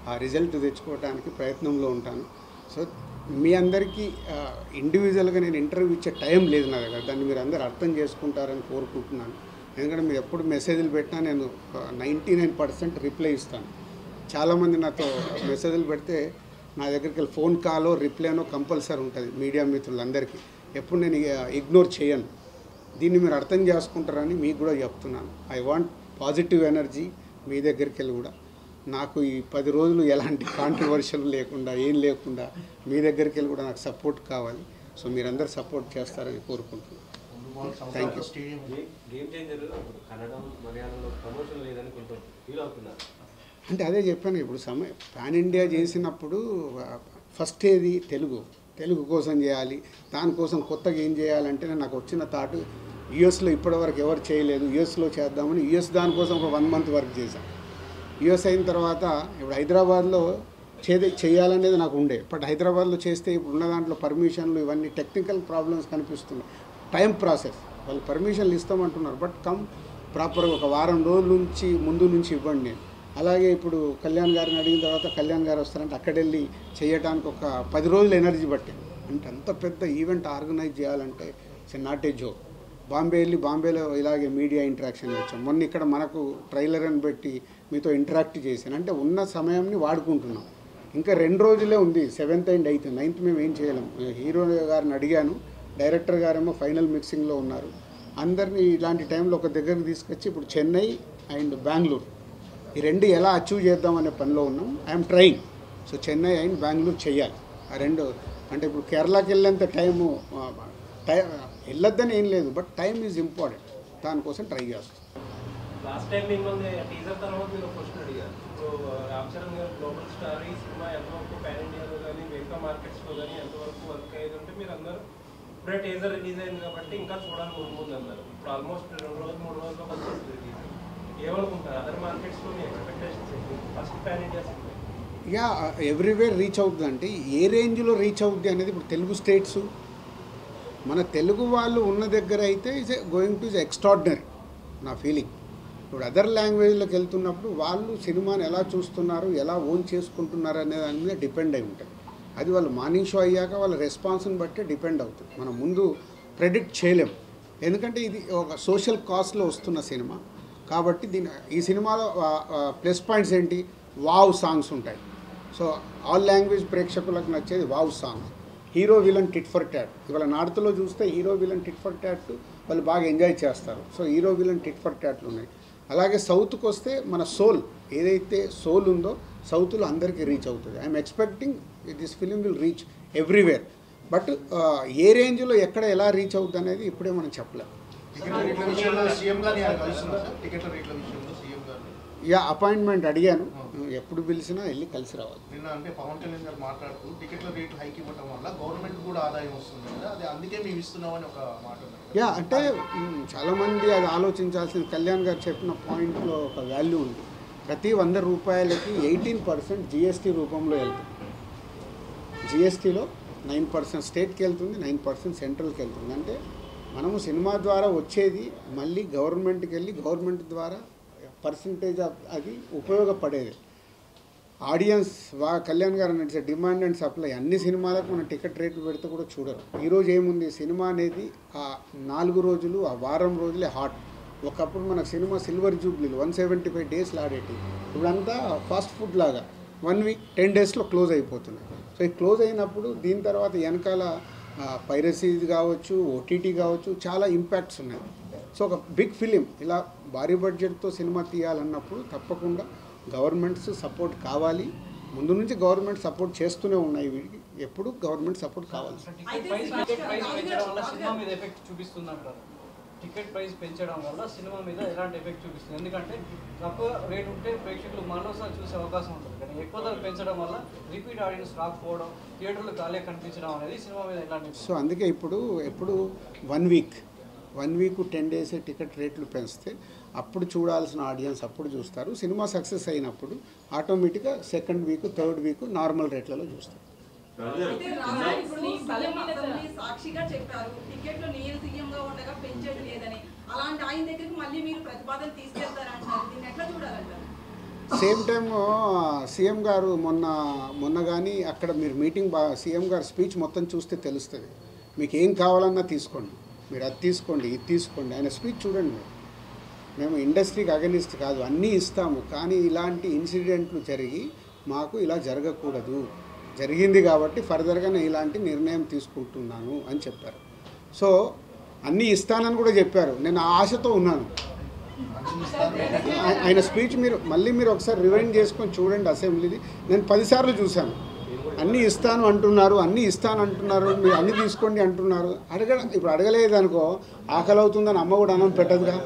ఆ రిజల్ట్ తెచ్చుకోవడానికి ప్రయత్నంలో ఉంటాను. సో మీ అందరికీ ఇండివిజువల్గా నేను ఇంటర్వ్యూ ఇచ్చే టైం లేదు నా దగ్గర. దాన్ని మీరు అందరూ అర్థం చేసుకుంటారని కోరుకుంటున్నాను. ఎందుకంటే మీరు ఎప్పుడు మెసేజ్లు పెట్టినా నేను 99% రిప్లై ఇస్తాను. చాలామంది నాతో మెసేజ్లు పెడితే నా దగ్గరికి వెళ్ళి ఫోన్ కాలో రిప్లైనో కంపల్సరీ ఉంటుంది. మీడియా మిత్రులందరికీ ఎప్పుడు నేను ఇగ్నోర్ చేయను. దీన్ని మీరు అర్థం చేసుకుంటారని మీకు కూడా చెప్తున్నాను. ఐ వాంట్ పాజిటివ్ ఎనర్జీ మీ దగ్గరికి వెళ్ళి కూడా. నాకు ఈ 10 రోజులు ఎలాంటి కాంట్రవర్షియల్ లేకుండా, ఏం లేకుండా మీ దగ్గరికి వెళ్ళి కూడా నాకు సపోర్ట్ కావాలి. సో మీరందరూ సపోర్ట్ చేస్తారని కోరుకుంటున్నాను. Thank you. అంటే అదే చెప్పాను, ఇప్పుడు పాన్ ఇండియా చేసినప్పుడు ఫస్ట్ ఏది తెలుగు కోసం చేయాలి. దానికోసం కొత్తగా ఏం చేయాలంటే నాకు వచ్చిన థాట్, యుఎస్లో ఇప్పటివరకు ఎవరు చేయలేదు, యుఎస్లో చేద్దామని దానికోసం ఒక 1 month వర్క్ చేశాను. యుఎస్ అయిన తర్వాత ఇప్పుడు హైదరాబాద్లో చేయాలనేది నాకు ఉండే. బట్ హైదరాబాద్లో చేస్తే ఇప్పుడు ఉన్న దాంట్లో పర్మిషన్లు ఇవన్నీ టెక్నికల్ ప్రాబ్లమ్స్ కనిపిస్తున్నాయి. టైం ప్రాసెస్, వాళ్ళు పర్మిషన్లు ఇస్తామంటున్నారు, బట్ ప్రాపర్గా ఒక వారం రోజుల నుంచి ముందు నుంచి ఇవ్వండి. నేను అలాగే ఇప్పుడు కళ్యాణ్ గారిని అడిగిన తర్వాత కళ్యాణ్ గారు వస్తారంటే అక్కడెళ్ళి చేయడానికి ఒక 10 రోజులు ఎనర్జీ పట్టింది. అంటే అంత పెద్ద ఈవెంట్ ఆర్గనైజ్ చేయాలంటే it's not a joke. Bombay వెళ్ళి బాంబేలో ఇలాగే మీడియా ఇంటరాక్షన్ వచ్చాం. మొన్న ఇక్కడ మనకు ట్రైలర్ అని పెట్టి మీతో ఇంటరాక్ట్ చేశాను. అంటే ఉన్న సమయాన్ని వాడుకుంటున్నాం. ఇంకా 2 రోజులే ఉంది, 7th and 8th. 9th మేము ఏం చేయలేం. హీరో గారిని అడిగాను, డైరెక్టర్ గారేమో ఫైనల్ మిక్సింగ్లో ఉన్నారు. అందరినీ ఇలాంటి టైంలో ఒక దగ్గరికి తీసుకొచ్చి ఇప్పుడు చెన్నై అండ్ బెంగళూరు ఈ 2 ఎలా అచీవ్ చేద్దామనే పనిలో ఉన్నాం. I'm trying. So Chennai and Bengaluru చేయాలి. ఆ 2 అంటే ఇప్పుడు కేరళకి వెళ్ళేంత టైము వెళ్ళొద్దని ఏం లేదు, బట్ టైం ఈజ్ ఇంపార్టెంట్. దానికోసం ట్రై చేస్తాం. లాస్ట్ టైం మిమ్మల్ని టీజర్ తర్వాత మీరు క్వశ్చన్ అడిగారు. ఇప్పుడు రామ్ చరణ్ గారు గ్లోబల్ స్టార్, ఈ సినిమా ఎంతవరకు పాన్ ఇండియాలో కానీ మిగతా మార్కెట్స్లో కానీ ఎంతవరకు వర్క్ అయ్యేది అంటే మీరు అందరూ ఇప్పుడే టీజర్ రిలీజ్ అయింది కాబట్టి ఇంకా చూడాలని ముందు అన్నారు. ఇప్పుడు ఆల్మోస్ట్ 2 రోజులు 3 రోజుల్లో వచ్చేస్తుంది టీజర్. ఏమనుకుంటారు అదర్ మార్కెట్స్లో మీ ఎక్స్పెక్టేషన్స్ ఏంటి? First pan India cinema yeah everywhere reach అవుతుంది. అంటే ఏ రేంజ్లో రీచ్ అవుద్ది అనేది ఇప్పుడు తెలుగు స్టేట్స్ మన తెలుగు వాళ్ళు ఉన్న దగ్గర అయితే is going to is extraordinary నా ఫీలింగ్. ఇప్పుడు అదర్ లాంగ్వేజ్లోకి వెళ్తున్నప్పుడు వాళ్ళు సినిమాని ఎలా చూస్తున్నారు, ఎలా ఓన్ చేసుకుంటున్నారు అనే దాని మీద డిపెండ్ అయి ఉంటుంది. అది వాళ్ళు మార్నింగ్ షో అయ్యాక వాళ్ళ రెస్పాన్స్ని బట్టి డిపెండ్ అవుతుంది. మనం ముందు ప్రెడిక్ట్ చేయలేం. ఎందుకంటే ఇది ఒక సోషల్ కాస్ట్లో వస్తున్న సినిమా కాబట్టి ఈ సినిమాలో ప్లస్ పాయింట్స్ ఏంటి, వావ్ సాంగ్స్ ఉంటాయి. సో ఆల్ లాంగ్వేజ్ ప్రేక్షకులకు నచ్చేది wow songs. Hero villain tit for tat. ఇవాళ నార్త్లో చూస్తే hero villain tit for tat వాళ్ళు బాగా ఎంజాయ్ చేస్తారు. So hero villain tit for ట్యాట్లు ఉన్నాయి. అలాగే సౌత్కి వస్తే మన సోల్ ఏదైతే సోల్ ఉందో సౌత్లో అందరికీ రీచ్ అవుతుంది. I'm expecting this film will reach everywhere. But ఏ రేంజ్లో ఎక్కడ ఎలా రీచ్ అవుతుంది అనేది ఇప్పుడే మనం చెప్పలేము. యా అపాయింట్మెంట్ అడిగాను, ఎప్పుడు పిలిచినా వెళ్ళి కలిసి రావాలి. నిన్న అంటే పవన్ కళ్యాణ్ గారు మాట్లాడుతూ టికెట్ల రేట్లు హైక్ ఇవ్వడం వల్ల గవర్నమెంట్ కూడా ఆదాయం వస్తుంది కదా, అది అందుకే మేము ఇస్తున్నామని ఒక మాట. యా అంటే చాలామంది అది ఆలోచించాల్సిన, కళ్యాణ్ గారు చెప్పిన పాయింట్లో ఒక వాల్యూ ఉంది. ప్రతి 100 రూపాయలకి 18% జిఎస్టీ రూపంలో వెళ్తుంది. జిఎస్టీలో 9% స్టేట్కి వెళ్తుంది, 9% సెంట్రల్కి వెళ్తుంది. అంటే మనము సినిమా ద్వారా వచ్చేది మళ్ళీ గవర్నమెంట్కి వెళ్ళి గవర్నమెంట్ ద్వారా పర్సంటేజ్ అది ఉపయోగపడేది. ఆడియన్స్ కళ్యాణ్ గారు నడిచే డిమాండ్ అండ్ సప్లై అన్ని సినిమాలకు మనం టికెట్ రేట్లు పెడితే కూడా చూడరు. ఈరోజు ఏముంది, సినిమా అనేది ఆ 4 రోజులు ఆ వారం రోజులే హాట్. ఒకప్పుడు మనకు సినిమా సిల్వర్ జూబ్లీలు 175 డేస్లో ఆడేటి. ఇప్పుడంతా ఫాస్ట్ ఫుడ్ లాగా 1 వీక్ 10 డేస్లో క్లోజ్ అయిపోతున్నాయి. సో ఈ క్లోజ్ అయినప్పుడు దీని తర్వాత వెనకాల పైరసీ కావచ్చు, ఓటీటీ కావచ్చు, చాలా ఇంపాక్ట్స్ ఉన్నాయి. సో ఒక బిగ్ ఫిలిం ఇలా భారీ బడ్జెట్తో సినిమా తీయాలన్నప్పుడు తప్పకుండా గవర్నమెంట్స్ సపోర్ట్ కావాలి. ముందు నుంచి గవర్నమెంట్ సపోర్ట్ చేస్తూనే ఉన్నాయి. వీటికి ఎప్పుడు గవర్నమెంట్ సపోర్ట్ కావాలి. టికెట్ ప్రైస్ పెంచడం వల్ల సినిమా మీద ఎలాంటి ఎఫెక్ట్ చూపిస్తుంది? ఎందుకంటే తక్కువ రేట్ ఉంటే ప్రేక్షకులు మరోసారి చూసే అవకాశం ఉంటుంది, కానీ ఎక్కువ ధర పెంచడం వల్ల రిపీట్ ఆడియన్స్ రాకపోవడం, థియేటర్లు ఖాళీ కనిపించడం అనేది సినిమా మీద ఎలాంటి. సో అందుకే ఎప్పుడు 1 వీక్ 10 డేస్ టికెట్ రేట్లు పెంచితే అప్పుడు చూడాల్సిన ఆడియన్స్ అప్పుడు చూస్తారు. సినిమా సక్సెస్ అయినప్పుడు ఆటోమేటిక్గా 2nd week 3rd week normal రేట్లలో చూస్తారు. సాక్షిగా చెప్పారు టికెట్లు నేను సీఎంగా ఉండగా పెంచేది లేదని. అలాంటి ఆయన దగ్గరికి మళ్ళీ మీరు ప్రతిపాదన తీసుకెళ్తారంటారు, దీన్ని ఎట్లా చూడాలంటారు? సేమ్ టైం సీఎం గారు మొన్న కానీ అక్కడ మీరు మీటింగ్ సీఎం గారు స్పీచ్ మొత్తం చూస్తే తెలుస్తుంది. మీకు ఏం కావాలన్నా తీసుకోండి, మీరు అది తీసుకోండి, ఇది తీసుకోండి. ఆయన స్పీచ్ చూడండి. మేము ఇండస్ట్రీకి అగనిస్ట్ కాదు, అన్నీ ఇస్తాము, కానీ ఇలాంటి ఇన్సిడెంట్లు జరిగి మాకు ఇలా జరగకూడదు, జరిగింది కాబట్టి ఫర్దర్గా నేను ఇలాంటి నిర్ణయం తీసుకుంటున్నాను అని చెప్పారు. సో అన్నీ ఇస్తానని కూడా చెప్పారు. నేను ఆశతో ఉన్నాను. ఆయన స్పీచ్ మీరు ఒకసారి రివైండ్ చేసుకొని చూడండి అసెంబ్లీది. నేను 10 సార్లు చూశాను. అన్నీ ఇస్తాను అంటున్నారు, మీరు అన్నీ తీసుకోండి అంటున్నారు. ఇప్పుడు అడగలేదు అనుకో, ఆకలి అవుతుందని అమ్మ కూడా అన్నం పెట్టదుగా.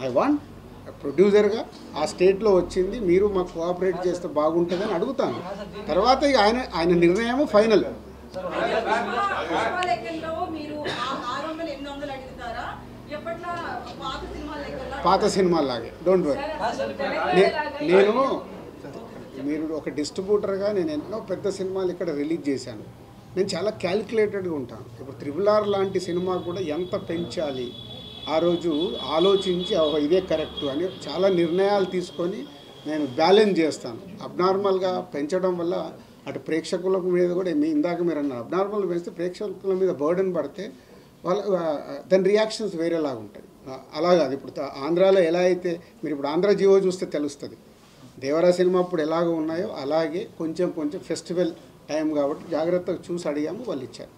ఐ వాంట్ ప్రొడ్యూసర్గా ఆ స్టేట్లో వచ్చింది, మీరు మాకు కోఆపరేట్ చేస్తే బాగుంటుందని అడుగుతాను. తర్వాత ఇక ఆయన నిర్ణయం ఫైనల్. పాత సినిమాలాగే డోంట్ వరీ. మీరు ఒక డిస్ట్రిబ్యూటర్గా నేను ఎన్నో పెద్ద సినిమాలు ఇక్కడ రిలీజ్ చేశాను. నేను చాలా క్యాలిక్యులేటెడ్గా ఉంటాను. ఇప్పుడు RRR లాంటి సినిమా కూడా ఎంత పెంచాలి ఆ రోజు ఆలోచించి ఇదే కరెక్ట్ అని చాలా నిర్ణయాలు తీసుకొని నేను బ్యాలెన్స్ చేస్తాను. అబ్నార్మల్గా పెంచడం వల్ల అటు ప్రేక్షకుల మీద కూడా ఇందాక మీరు అన్నారు, అబ్నార్మల్గా పెంచితే ప్రేక్షకుల మీద బర్డెన్ పడితే వాళ్ళ దాని రియాక్షన్స్ వేరేలాగా ఉంటాయి. అలాగా అది ఇప్పుడు ఆంధ్రాలో ఎలా అయితే మీరు ఇప్పుడు ఆంధ్ర జీవో చూస్తే తెలుస్తుంది. దేవరా సినిమా అప్పుడు ఎలాగ ఉన్నాయో అలాగే కొంచెం కొంచెం ఫెస్టివల్ టైం కాబట్టి జాగ్రత్తగా చూసి అడిగాము, వాళ్ళు ఇచ్చారు.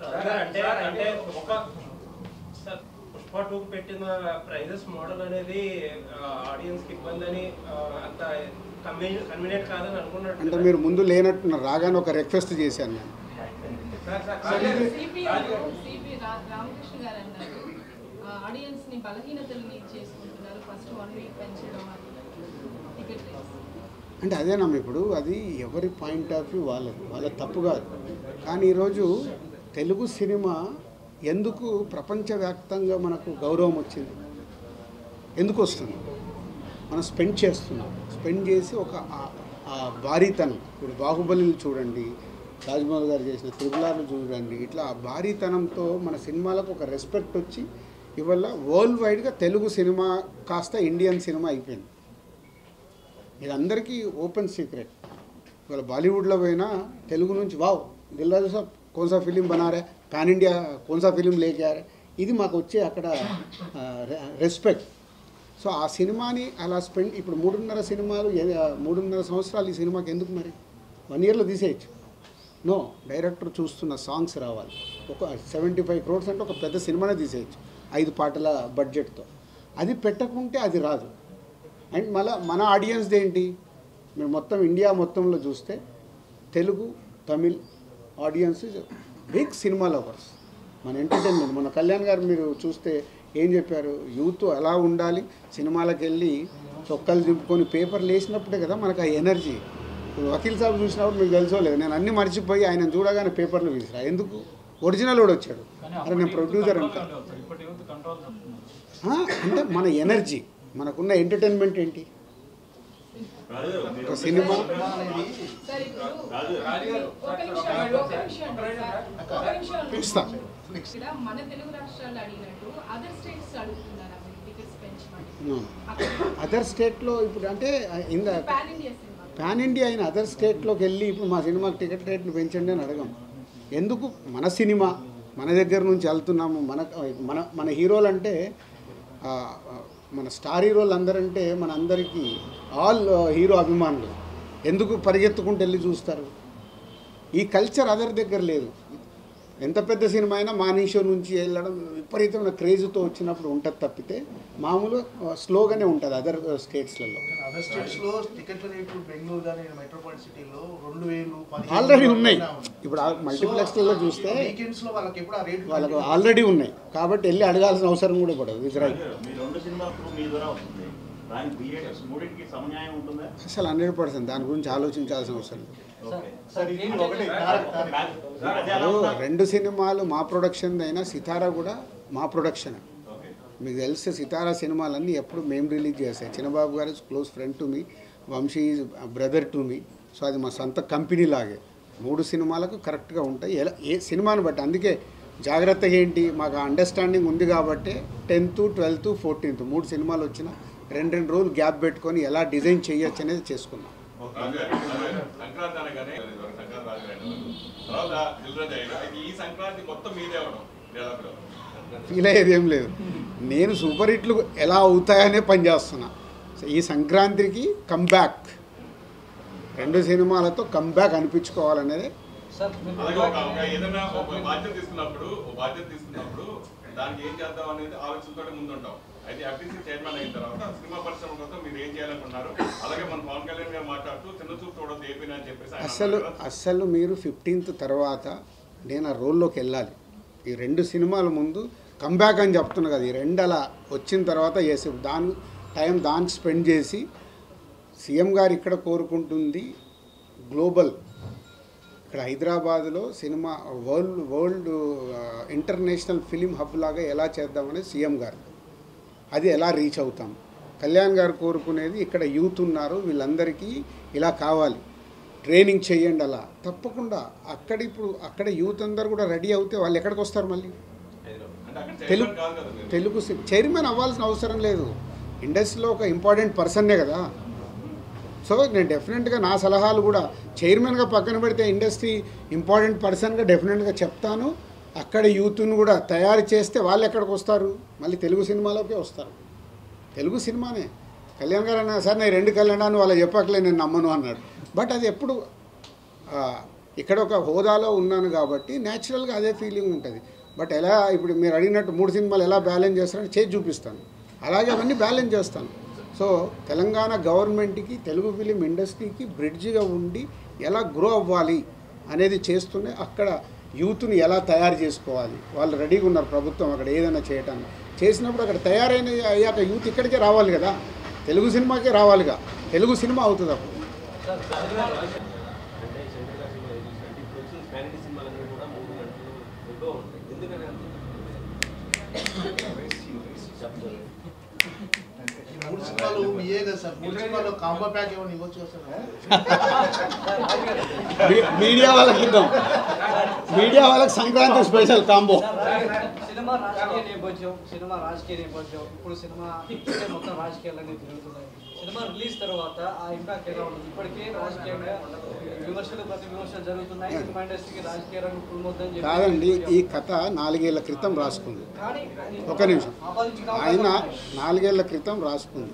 పుష్ప 2 పెట్టిన ప్రైజెస్ మోడల్ అనేది ఆడియన్స్ కి ఇబ్బంది అని అంత కన్వీనియంట్ కాదని అనుకున్నాడు. అంటే మీరు ముందు లేనట్టున్నారు, రాగానే ఒక రిక్వెస్ట్ చేశాను నేను. రామకృష్ణ గారు అన్నారు ఆడియన్స్ ని బలహీనతల్ని చేసుకుంటున్నారు, ఫస్ట్ 1 వీక్ పెంచడం టికెట్ రేట్స్ అంటే అదేనమ్మా, ఇప్పుడు అది ఎవరి పాయింట్ ఆఫ్ వ్యూ వాళ్ళ తప్పు కాదు. కానీ ఈరోజు తెలుగు సినిమా ఎందుకు ప్రపంచవ్యాప్తంగా మనకు గౌరవం వచ్చింది, ఎందుకు వస్తుంది? మనం స్పెండ్ చేస్తున్నాం, స్పెండ్ చేసి ఒక భారీతనం. ఇప్పుడు బాహుబలిని చూడండి, రాజమౌళి గారు చేసిన త్రిబులార్లు చూడండి, ఇట్లా ఆ భారీతనంతో మన సినిమాలకు ఒక రెస్పెక్ట్ వచ్చి ఇవాళ వరల్డ్ వైడ్గా తెలుగు సినిమా కాస్త ఇండియన్ సినిమా అయిపోయింది. ఇది అందరికీ ఓపెన్ సీక్రెట్. ఇవాళ బాలీవుడ్లో పోయినా తెలుగు నుంచి వావ్ దిల్రాజు సాబ్ కోన్సా ఫిలిం బనారే, పాన్ ఇండియా కోన్సా ఫిలిం లేకే ఆరే, ఇది మాకు వచ్చే అక్కడ రెస్పెక్ట్. సో ఆ సినిమాని అలా స్పెండ్ ఇప్పుడు 3.5 సంవత్సరాలు ఈ సినిమాకి ఎందుకు మరి 1 ఇయర్లో తీసేయచ్చు. నో, డైరెక్టర్ చూస్తున్న సాంగ్స్ రావాలి. ఒక 75 crores అంటే ఒక పెద్ద సినిమానే తీసేయచ్చు 5 పాటల బడ్జెట్తో. అది పెట్టకుంటే అది రాదు. అండ్ మళ్ళీ మన ఆడియన్స్ ఏంటి, మీరు మొత్తం ఇండియా మొత్తంలో చూస్తే Telugu Tamil audience big cinema lovers. మన ఎంటర్టైన్మెంట్ మన కళ్యాణ్ గారు మీరు చూస్తే ఏం చెప్పారు, యూత్ ఎలా ఉండాలి, సినిమాలకు వెళ్ళి చొక్కాలు దింపుకొని పేపర్లు వేసినప్పుడే కదా మనకు ఆ ఎనర్జీ. ఇప్పుడు వకీల్ సాబ్ చూసినప్పుడు మీకు తెలుసో లేదు, నేను అన్నీ మర్చిపోయి ఆయన చూడగానే పేపర్లు విసిరా. ఎందుకు? ఒరిజినల్ వాడు వచ్చాడు, అరే నేను ప్రొడ్యూసర్ అంటాను. అంటే మన ఎనర్జీ, మనకున్న ఎంటర్టైన్మెంట్ ఏంటి, ఒక సినిమా. మన తెలుగు రాష్ట్రాల్లో అడిగినట్టు అదర్ స్టేట్స్ అడుగుతున్నారా టికెట్స్ పెంచమని? అదర్ స్టేట్లో ఇప్పుడు అంటే పాన్ ఇండియా అయిన అదర్ స్టేట్లోకి వెళ్ళి ఇప్పుడు మా సినిమాకి టికెట్ రేట్లు పెంచండి అని అడగం. ఎందుకు? మన సినిమా మన దగ్గర నుంచి వెళ్తున్నాము. మన హీరోలు అంటే మన స్టార్ హీరోలు అందరంటే మన అందరికీ ఆల్ హీరో అభిమానులు. ఎందుకు పరిగెత్తుకుంటూ వెళ్ళి చూస్తారు? ఈ కల్చర్ అదర్ దగ్గర లేదు. ఎంత పెద్ద సినిమా అయినా మానీషో నుంచి వెళ్ళడం విపరీతమైన క్రేజ్తో వచ్చినప్పుడు ఉంటుంది తప్పితే మామూలు స్లోగానే ఉంటుంది అదర్ స్టేట్స్లలో. అదర్ స్టేట్స్లో టికెట్ల రేట్లు బెంగళూరు కానీ మెట్రోపాలిటన్ సిటీలో 2000 ఆల్రెడీ ఉన్నాయి. ఇప్పుడు మల్టీప్లెక్స్లలో చూస్తే వీకెండ్స్లో వాళ్ళకి ఎప్పుడు ఆ రేట్లు వాళ్ళకు ఆల్రెడీ ఉన్నాయి కాబట్టి వెళ్ళి అడగాల్సిన అవసరం కూడా పడదు. ఇది రైట్. అసలు 100% దాని గురించి ఆలోచించాల్సిన అవసరం లేదు. 2 సినిమాలు మా ప్రొడక్షన్ అయినా సితారా కూడా మా ప్రొడక్షన్. మీకు తెలిస్తే సితారా సినిమాలన్నీ ఎప్పుడు మేము రిలీజ్ చేస్తాయి. Chinnababu garu close friend to me, Vamshi is brother to me. So అది మా సొంత కంపెనీ లాగే. 3 సినిమాలకు కరెక్ట్గా ఉంటాయి ఏ సినిమాని బట్టి. అందుకే జాగ్రత్తగా ఏంటి, మాకు అండర్స్టాండింగ్ ఉంది కాబట్టి 10th, 12th, 14th 3 సినిమాలు వచ్చినా 2 రోజులు గ్యాప్ పెట్టుకొని ఎలా డిజైన్ చేయొచ్చు అనేది చేసుకున్నాం. ఫీల్ అయ్యేది ఏం లేదు. నేను సూపర్ హిట్లు ఎలా అవుతాయనే పనిచేస్తున్నా. ఈ సంక్రాంతికి కంబ్యాక్ 2 సినిమాలతో కంబ్యాక్ అనిపించుకోవాలనేది. దానికి ఏం చేద్దాం అనేది ఆలోచనతో ముందు ఉంటాం. అయితే ఎఫ్టీసీ చైర్మన్ అయిన తర్వాత సినిమా పరిశ్రమ కోసం మీరు ఏం చేయాలనుకున్నారు? అలాగే మన పవన్ కళ్యాణ్ గారు మాట్లాడుతూ చిన్న చూపు చూడొద్దు ఏపీ అని చెప్పేసి అసలు మీరు 15th తర్వాత నేను ఆ రోల్లోకి వెళ్ళాలి. ఈ 2 సినిమాల ముందు కంబ్యాక్ అని చెప్తున్నా కదా, ఈ 2 అలా వచ్చిన తర్వాత వేసి దానికి స్పెండ్ చేసి సీఎం గారు ఇక్కడ కోరుకుంటుంది గ్లోబల్, ఇక్కడ హైదరాబాద్లో cinema world international film hub లాగా ఎలా చేద్దామనేది సీఎం గారు. అది ఎలా రీచ్ అవుతాం. కళ్యాణ్ గారు కోరుకునేది ఇక్కడ యూత్ ఉన్నారు, వీళ్ళందరికీ ఇలా కావాలి, ట్రైనింగ్ చేయండి. అలా తప్పకుండా అక్కడ యూత్ అందరు కూడా రెడీ అవుతే వాళ్ళు ఎక్కడికి వస్తారు? మళ్ళీ తెలుగు చైర్మన్ అవ్వాల్సిన అవసరం లేదు. ఇండస్ట్రీలో ఒక ఇంపార్టెంట్ పర్సన్నే కదా. సో నేను డెఫినెట్గా నా సలహాలు కూడా చైర్మన్గా పక్కన పెడితే ఇండస్ట్రీ ఇంపార్టెంట్ పర్సన్గా డెఫినెట్గా చెప్తాను. అక్కడ యూత్ను కూడా తయారు చేస్తే వాళ్ళు ఎక్కడికి వస్తారు, మళ్ళీ తెలుగు సినిమాలోకే వస్తారు. తెలుగు సినిమానే కళ్యాణ్ గారు అన్నా సార్ నేను 2 కళ్యాణ్ అని వాళ్ళు చెప్పకలే నేను నమ్మను అన్నాడు. బట్ అది ఎప్పుడు ఇక్కడ ఒక హోదాలో ఉన్నాను కాబట్టి న్యాచురల్గా అదే ఫీలింగ్ ఉంటుంది. బట్ ఎలా ఇప్పుడు మీరు అడిగినట్టు 3 సినిమాలు ఎలా బ్యాలెన్స్ చేస్తారని చేసి చూపిస్తాను, అలాగే అవన్నీ బ్యాలెన్స్ చేస్తాను. సో తెలంగాణ గవర్నమెంట్కి తెలుగు ఫిలిం ఇండస్ట్రీకి బ్రిడ్జిగా ఉండి ఎలా గ్రో అవ్వాలి అనేది చేస్తూనే అక్కడ యూత్ని ఎలా తయారు చేసుకోవాలి, వాళ్ళు రెడీగా ఉన్నారు ప్రభుత్వం అక్కడ ఏదైనా చేయటానికి. చేసినప్పుడు అక్కడ తయారైన అయ్యాక యూత్ ఇక్కడికే రావాలి కదా, తెలుగు సినిమాకే రావాలిగా, తెలుగు సినిమా అవుతుంది అప్పుడు. మూడు సినిమాలు మీయే కదా సార్, 3 సినిమాలో కాంబో ప్యాక్ ఏమైనా ఇవ్వచ్చు కదా సార్? మీడియా వాళ్ళకి ఇద్దాం, మీడియా వాళ్ళకి సంక్రాంతి స్పెషల్ కాంబో. సినిమా రాజకీయ నేపథ్యం, ఇప్పుడు సినిమా మొత్తం రాజకీయాలన్నీ తిరుగుతున్నాయి. సినిమా రిలీజ్ తర్వాత ఆ ఇంపాక్ట్ ఎలా ఉంటుంది? ఇప్పటికే రాజకీయంగా విమర్శలు ప్రతి విమర్శలు జరుగుతున్నాయి. సినిమా ఇండస్ట్రీకి రాజకీయ రంగం పుల్మొద్దని కాదండి, ఈ కథ 4 ఏళ్ల క్రితం రాసుకుంది. ఒక నిమిషం, ఆయన 4 ఏళ్ల క్రితం రాసుకుంది.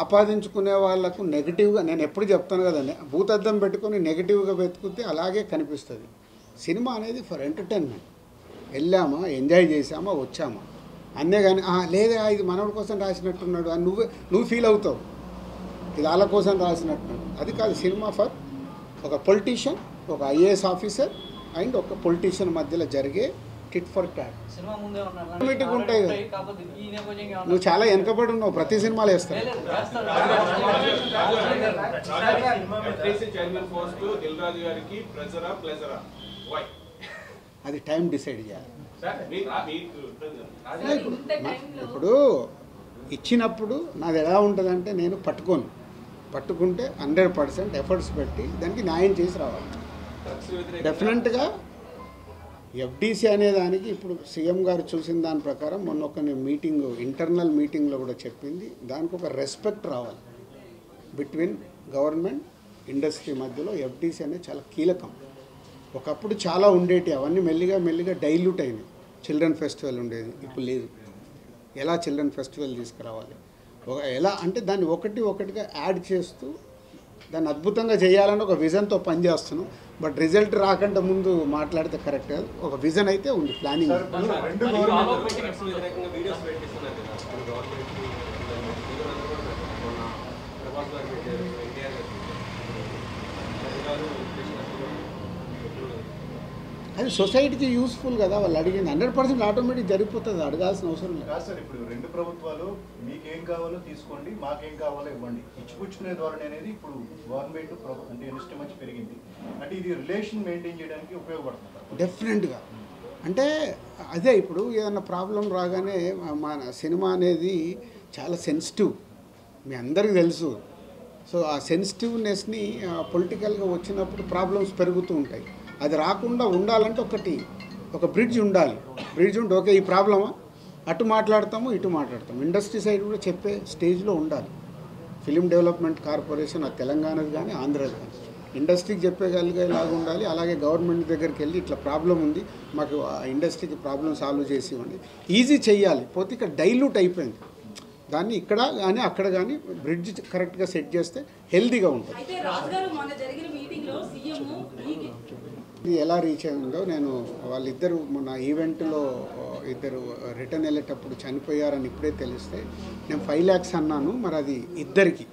ఆపాదించుకునే వాళ్లకు నెగిటివ్గా నేను ఎప్పుడు చెప్తాను కదండి, భూతద్దం పెట్టుకొని నెగిటివ్గా వెతుకుతే అలాగే కనిపిస్తుంది. సినిమా అనేది ఫర్ ఎంటర్టైన్మెంట్, వెళ్ళామా ఎంజాయ్ చేసామా వచ్చామా అన్నే కానీ లేదా ఇది మనవాడి కోసం రాసినట్టున్నాడు అని నువ్వు ఫీల్ అవుతావు, ఇది వాళ్ళ కోసం రాసినట్టున్నాడు. అది కాదు సినిమా ఫర్ ఒక పొలిటీషియన్, ఒక ఐఏఎస్ ఆఫీసర్ అండ్ ఒక పొలిటీషియన్ మధ్యలో జరిగే టిట్ ఫర్ ట్యాట్. ఆటోమేటిక్గా ఉంటాయి కదా, నువ్వు చాలా వెనకబడి ఉన్నావు, ప్రతి సినిమాలు వేస్తావు. అది టైం డిసైడ్ చేయాలి. ఇప్పుడు ఇచ్చినప్పుడు నాది ఎలా ఉంటుందంటే నేను పట్టుకుంటే 100% ఎఫర్ట్స్ పెట్టి దానికి న్యాయం చేసి రావాలి. డెఫినెట్గా ఎఫ్డీసీ అనేదానికి ఇప్పుడు సీఎం గారు చూసిన దాని ప్రకారం మొన్న ఒక మీటింగ్ ఇంటర్నల్ మీటింగ్లో కూడా చెప్పింది, దానికి ఒక రెస్పెక్ట్ రావాలి బిట్వీన్ గవర్నమెంట్ ఇండస్ట్రీ మధ్యలో. ఎఫ్డీసీ అనేది చాలా కీలకం. ఒకప్పుడు చాలా ఉండేటి, అవన్నీ మెల్లిగా డైల్యూట్ అయినాయి. చిల్డ్రన్ ఫెస్టివల్ ఉండేది, ఇప్పుడు లేదు. ఎలా చిల్డ్రన్ ఫెస్టివల్ తీసుకురావాలి, ఎలా అంటే దాన్ని ఒకటిగా యాడ్ చేస్తూ దాన్ని అద్భుతంగా చేయాలని ఒక విజన్తో పనిచేస్తున్నాం. బట్ రిజల్ట్ రాకుండా ముందు మాట్లాడితే కరెక్ట్ కాదు. ఒక విజన్ అయితే ఉంది, ప్లానింగ్. అది సొసైటీకి యూస్ఫుల్ కదా, వాళ్ళు అడిగింది 100% ఆటోమేటిక్ జరిగిపోతుంది, అడగాల్సిన అవసరం లేదు. కాదు సార్, ఇప్పుడు 2 ప్రభుత్వాలు మీకేం కావాలో తీసుకోండి, మాకేం కావాలో ఇవ్వండి, ఇచ్చిపుచ్చుకునే ధోరణి అనేది ఇప్పుడు గవర్నమెంట్ అంటే ఇండస్ట్రీ మధ్య పెరిగింది. అంటే ఇది రిలేషన్ మెయింటైన్ చేయడానికి ఉపయోగపడుతుంది డెఫినెట్గా. అంటే అదే ఇప్పుడు ఏదైనా ప్రాబ్లం రాగానే మన సినిమా అనేది చాలా సెన్సిటివ్, మీ అందరికీ తెలుసు. సో ఆ సెన్సిటివ్నెస్ని పొలిటికల్గా వచ్చినప్పుడు ప్రాబ్లమ్స్ పెరుగుతూ ఉంటాయి. అది రాకుండా ఉండాలంటే ఒక బ్రిడ్జ్ ఉండాలి. బ్రిడ్జ్ ఉంటే ఓకే ఈ ప్రాబ్లమా, అటు మాట్లాడతాము ఇటు మాట్లాడతాము. ఇండస్ట్రీ సైడ్ కూడా చెప్పే స్టేజ్లో ఉండాలి. ఫిలిం డెవలప్మెంట్ కార్పొరేషన్ అది తెలంగాణది కానీ ఆంధ్రది కానీ ఇండస్ట్రీకి చెప్పగలిగేలాగా ఉండాలి. అలాగే గవర్నమెంట్ దగ్గరికి వెళ్ళి ఇట్లా ప్రాబ్లం ఉంది, మాకు ఇండస్ట్రీకి ప్రాబ్లం సాల్వ్ చేసి ఇవ్వండి, ఈజీ చేయాలి. పోతే ఇక్కడ డైల్యూట్ అయిపోయింది, దాన్ని ఇక్కడ కానీ అక్కడ కానీ బ్రిడ్జ్ కరెక్ట్గా సెట్ చేస్తే హెల్తీగా ఉంటుంది. ఇది ఎలా రీచ్ అయిందో నేను వాళ్ళిద్దరు మొన్న ఈవెంట్లో ఇద్దరు రిటర్న్ వెళ్ళేటప్పుడు చనిపోయారని ఇప్పుడే తెలిస్తే నేను 5 lakhs అన్నాను. మరి అది ఇద్దరికి,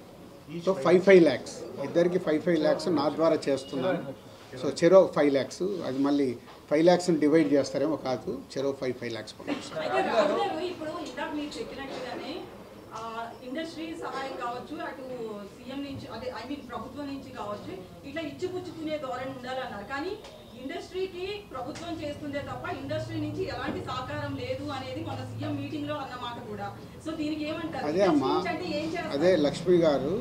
సో 5 lakhs ఇద్దరికి 5 lakhs నా ద్వారా చేస్తున్నాను. సో చెరో 5 lakhs, అది మళ్ళీ 5 lakhs డివైడ్ చేస్తారేమో కాదు, చెరో 5 lakhs ఇండస్ట్రీ సహాయం కావచ్చు, అటు సీఎం నుంచి అదే ప్రభుత్వం నుంచి కావచ్చు, ఇట్లా ఇచ్చిపుచ్చుకునే ధోరణి ఉండాలన్నారు. కానీ ఇండస్ట్రీకి ప్రభుత్వం చేస్తుందే తప్ప ఇండస్ట్రీ నుంచి ఎలాంటి సహకారం లేదు అనేది మన సీఎం మీటింగ్ లో అన్నమాట కూడా. సో దీనికి ఏమంటారు? అదే అమ్మా, అదే లక్ష్మి గారు,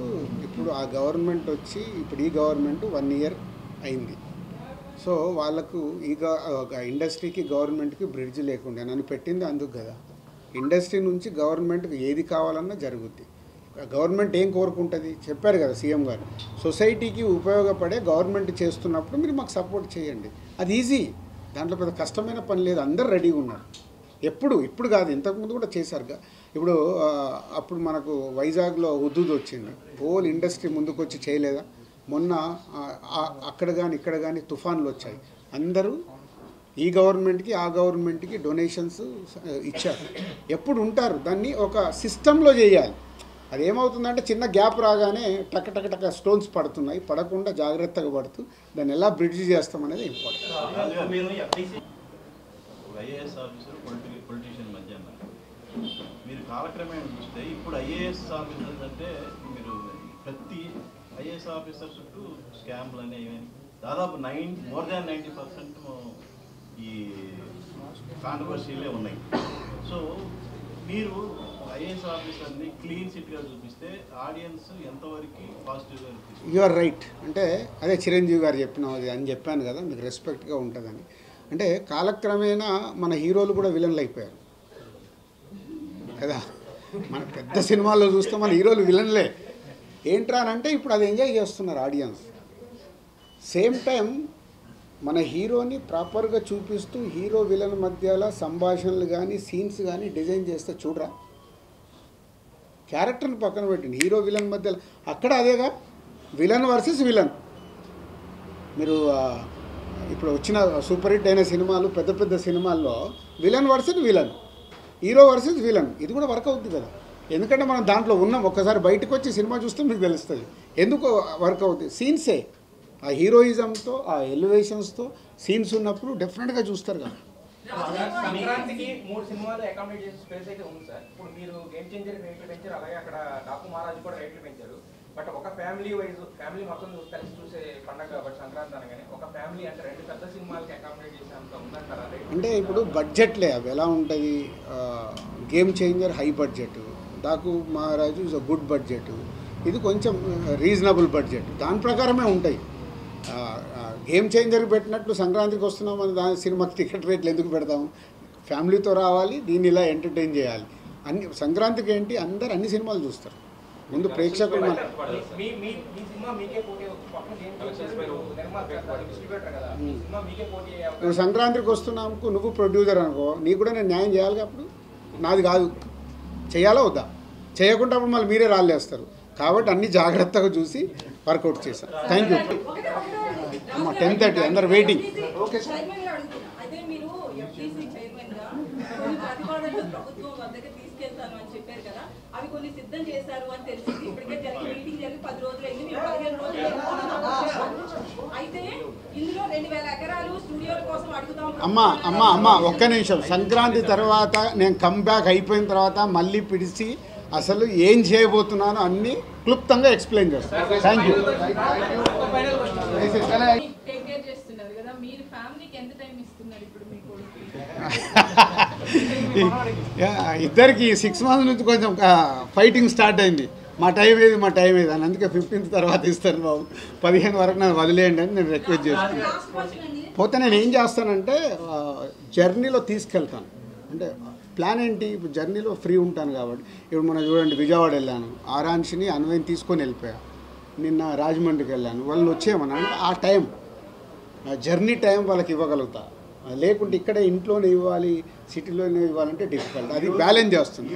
ఇప్పుడు ఆ గవర్నమెంట్ వచ్చి ఇప్పుడు ఈ గవర్నమెంట్ 1 year అయింది. సో వాళ్ళకు ఇండస్ట్రీకి గవర్నమెంట్కి బ్రిడ్జ్ లేకుండా నన్ను పెట్టింది అందుకు కదా. ఇండస్ట్రీ నుంచి గవర్నమెంట్కి ఏది కావాలన్నా జరుగుద్ది. గవర్నమెంట్ ఏం కోరుకుంటుంది చెప్పారు కదా సీఎం గారు, సొసైటీకి ఉపయోగపడే గవర్నమెంట్ చేస్తున్నప్పుడు మీరు మాకు సపోర్ట్ చేయండి. అది ఈజీ, దాంట్లో పెద్ద కష్టమైన పని లేదు, అందరు రెడీగా ఉన్నారు. ఇప్పుడు కాదు, ఇంతకుముందు కూడా చేశారుగా. ఇప్పుడు అప్పుడు మనకు వైజాగ్లో హుద్హుద్ వచ్చింది, హోల్ ఇండస్ట్రీ ముందుకు వచ్చి చేయలేదా? మొన్న అక్కడ కానీ ఇక్కడ కానీ తుఫాన్లు వచ్చాయి, అందరూ ఈ గవర్నమెంట్కి ఆ గవర్నమెంట్కి డొనేషన్స్ ఇచ్చారు. ఎప్పుడు ఉంటారు, దాన్ని ఒక సిస్టంలో చేయాలి. అది ఏమవుతుందంటే చిన్న గ్యాప్ రాగానే టక టక టక స్టోన్స్ పడుతున్నాయి, పడకుండా జాగ్రత్తగా పడుతూ దాన్ని ఎలా బ్రిడ్జ్ చేస్తామనేది ఇంపార్టెంట్. ఐఏఎస్ ఆఫీసర్ పొలిటీషియన్ మధ్య మీరు కాలక్రమేణా చూస్తే ఇప్పుడు ఐఏఎస్ ఆఫీసర్స్ అంటే మీరు ప్రతి ఐఏఎస్ ఆఫీసర్ చుట్టూ స్కామ్లు అనేవి దాదాపు మోర్ దాన్ 90% ఈ కాంట్రవర్సీలే ఉన్నాయి. సో మీరు ఐఏఎస్ ఆఫీసర్ని క్లీన్ సిట్గా చూపిస్తే ఆడియన్స్ ఎంతవరకు పాజిటివ్గా చూపిస్తారు? You are right. అంటే అదే చిరంజీవి గారు చెప్పిన అది అని చెప్పాను కదా, మీకు రెస్పెక్ట్గా ఉంటుందని. అంటే కాలక్రమేణా మన హీరోలు కూడా విలన్లు అయిపోయారు కదా. మన పెద్ద సినిమాల్లో చూస్తే మన హీరోలు విలన్లే. ఏంట్రా అని అంటే ఇప్పుడు అది ఎంజాయ్ చేస్తున్నారు ఆడియన్స్. సేమ్ టైం మన హీరోని ప్రాపర్గా చూపిస్తూ హీరో విలన్ మధ్యలో సంభాషణలు కానీ సీన్స్ కానీ డిజైన్ చేస్తే చూడరా, క్యారెక్టర్ని పక్కన పెట్టండి, హీరో విలన్ మధ్యలో అక్కడ అదేగా విలన్ వర్సెస్ విలన్. మీరు ఇప్పుడు వచ్చిన సూపర్ హిట్ అయిన సినిమాలు, పెద్ద పెద్ద సినిమాల్లో villain versus villain, hero versus villain, ఇది కూడా వర్క్ అవుతుంది కదా. ఎందుకంటే మనం దాంట్లో ఉన్నాం, ఒక్కసారి బయటకు వచ్చి సినిమా చూస్తే మీకు తెలుస్తుంది ఎందుకు వర్క్ అవుతుంది. సీన్సే ఆ హీరోయిజంతో ఆ ఎలివేషన్స్తో సీన్స్ ఉన్నప్పుడు డెఫినెట్గా చూస్తారు కదా. సంక్రాంతికి 3 సినిమాలు అకామిడేట్ చేసే స్పేస్ అయితే ఉంది సార్. ఇప్పుడు మీరు గేమ్ చేంజర్ రేట్లు పెంచారు, అలాగే అక్కడ డాకు మహారాజు కూడా రేట్లు పెంచారు. బట్ ఒక ఫ్యామిలీ మొత్తం కలిసి చూసే పండగ కాబట్టి సంక్రాంతి అనగానే ఒక ఫ్యామిలీ అంటే 2 పెద్ద సినిమాలకి అకామిడేట్ చేసే అంత ఉందంటారా? అంటే ఇప్పుడు బడ్జెట్లే అవి ఎలా ఉంటుంది. Game changer high budget, Daaku మహారాజు ఇస్ అ గుడ్ బడ్జెట్, ఇది కొంచెం రీజనబుల్ బడ్జెట్, దాని ప్రకారమే ఉంటాయి. గేమ్ చేంజర్కి పెట్టినట్లు సంక్రాంతికి వస్తున్నాం అని దాని సినిమాకి టికెట్ రేట్లు ఎందుకు పెడతాము? ఫ్యామిలీతో రావాలి, దీన్ని ఇలా ఎంటర్టైన్ చేయాలి. సంక్రాంతికి ఏంటి అందరు అన్ని సినిమాలు చూస్తారు. ముందు ప్రేక్షకులు నువ్వు సంక్రాంతికి వస్తున్నాము, నువ్వు ప్రొడ్యూసర్ అనుకో, నీకు కూడా నేను న్యాయం చేయాలి. అప్పుడు నాది కాదు, చేయాలా వద్దా? చేయకుండా అప్పుడు మళ్ళీ మీరే రాళ్ళేస్తారు. కాబట్టి అన్ని జాగ్రత్తగా చూసి వర్కౌట్ చేశాను. థ్యాంక్ యూ అమ్మ. 10:30 అందరు వెయిటింగ్. Okay sir. అయితే మీరు ఎఫ్టీసీ చైర్మన్గా కొన్ని ప్రతిపాదనలు ప్రభుత్వం వద్దకు తీసుకెళ్తాను అని చెప్పారు కదా, అవి కొన్ని సిద్ధం చేశారు అని తెలిసింది. ఇప్పటికే మీటింగ్ జరిగి 10 రోజులు అయింది, మీరు 15 రోజులు. అయితే ఇందులో 2000 ఎకరాలు స్టూడియోల కోసం అడుగుతాం. అమ్మ ఒక్క నిమిషం. సంక్రాంతి తర్వాత నేను కమ్బ్యాక్ అయిపోయిన తర్వాత మళ్ళీ పిలిచి అసలు ఏం చేయబోతున్నానో అన్ని క్లుప్తంగా ఎక్స్ప్లెయిన్ చేస్తాను. Thank you. ఇద్దరికి 6 months నుంచి కొంచెం ఫైటింగ్ స్టార్ట్ అయింది. మా టైం ఏది అని. అందుకే 15th తర్వాత ఇస్తాను బాబు, 15 వరకు నన్ను వదిలేయండి అని నేను రిక్వెస్ట్ చేస్తున్నాను. పోతే నేను ఏం చేస్తానంటే జర్నీలో తీసుకెళ్తాను. అంటే ప్లాన్ ఏంటి, ఇప్పుడు జర్నీలో ఫ్రీ ఉంటాను కాబట్టి. ఇప్పుడు మనం చూడండి, విజయవాడ వెళ్ళాను, ఆరాంక్షిని అన్వయం తీసుకొని వెళ్ళిపోయా. నిన్న రాజమండ్రికి వెళ్ళాను, వాళ్ళని వచ్చేయమన్నా అంటే ఆ టైం జర్నీ టైం వాళ్ళకి ఇవ్వగలుగుతా. లేకుంటే ఇక్కడే ఇంట్లోనే ఇవ్వాలి, సిటీలోనే ఇవ్వాలంటే డిఫికల్ట్. అది బ్యాలెన్స్ చేస్తుంది.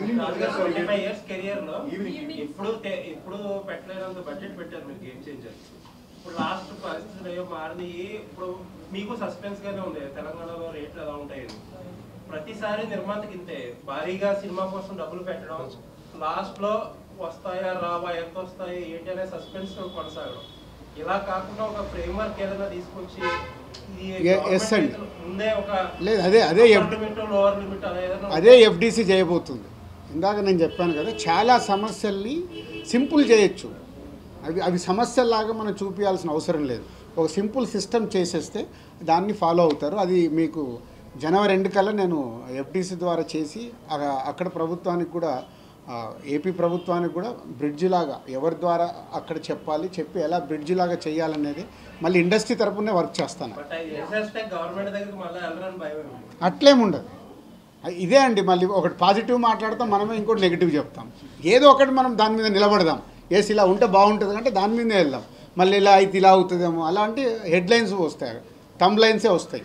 ఇప్పుడు పెట్టలేనంత బడ్జెట్ పెట్టారు మీరు గేమ్ చేంజర్. ఇప్పుడు లాస్ట్ పరిస్థితులు మారినాయి. ఇప్పుడు మీకు సస్పెన్స్ గానే ఉంది తెలంగాణలో రేట్లు ఎలా ఉంటాయి. ప్రతిసారి నిర్మాతకి ఇంతే భారీగా సినిమా కోసం డబ్బులు పెట్టడం, లాస్ట్ లో వస్తాయా రావా, ఎంత వస్తాయి ఏంటి అనే సస్పెన్స్ కొనసాగడం. ఇలా కాకుండా ఒక ఫ్రేమ్వర్క్ ఏదైనా తీసుకొచ్చి అదే ఎఫ్డిసి చేయబోతుంది. ఇందాక నేను చెప్పాను కదా, చాలా సమస్యల్ని సింపుల్ చేయొచ్చు. అవి సమస్యల్లాగా మనం చూపించాల్సిన అవసరం లేదు. ఒక సింపుల్ సిస్టమ్ చేసేస్తే దాన్ని ఫాలో అవుతారు. అది మీకు జనవరి 2 కల్లా నేను ఎఫ్డిసి ద్వారా చేసి అక్కడ ప్రభుత్వానికి కూడా, ఏపీ ప్రభుత్వానికి కూడా బ్రిడ్జ్ లాగా ఎవరి ద్వారా అక్కడ చెప్పి ఎలా బ్రిడ్జ్ లాగా చేయాలనేది మళ్ళీ ఇండస్ట్రీ తరపునే వర్క్ చేస్తాను. అట్లేముండదు. ఇదే అండి, మళ్ళీ ఒకటి పాజిటివ్ మాట్లాడతాం, మనమే ఇంకోటి నెగిటివ్ చెప్తాం. ఏదో ఒకటి మనం దాని మీద నిలబడదాం. ఎస్ ఇలా ఉంటే బాగుంటుంది అంటే దాని మీదే వెళ్దాం. మళ్ళీ ఇలా అయితే ఇలా అవుతుందేమో అలాంటి హెడ్లైన్స్ వస్తాయి, థంబ్ లైన్సే వస్తాయి.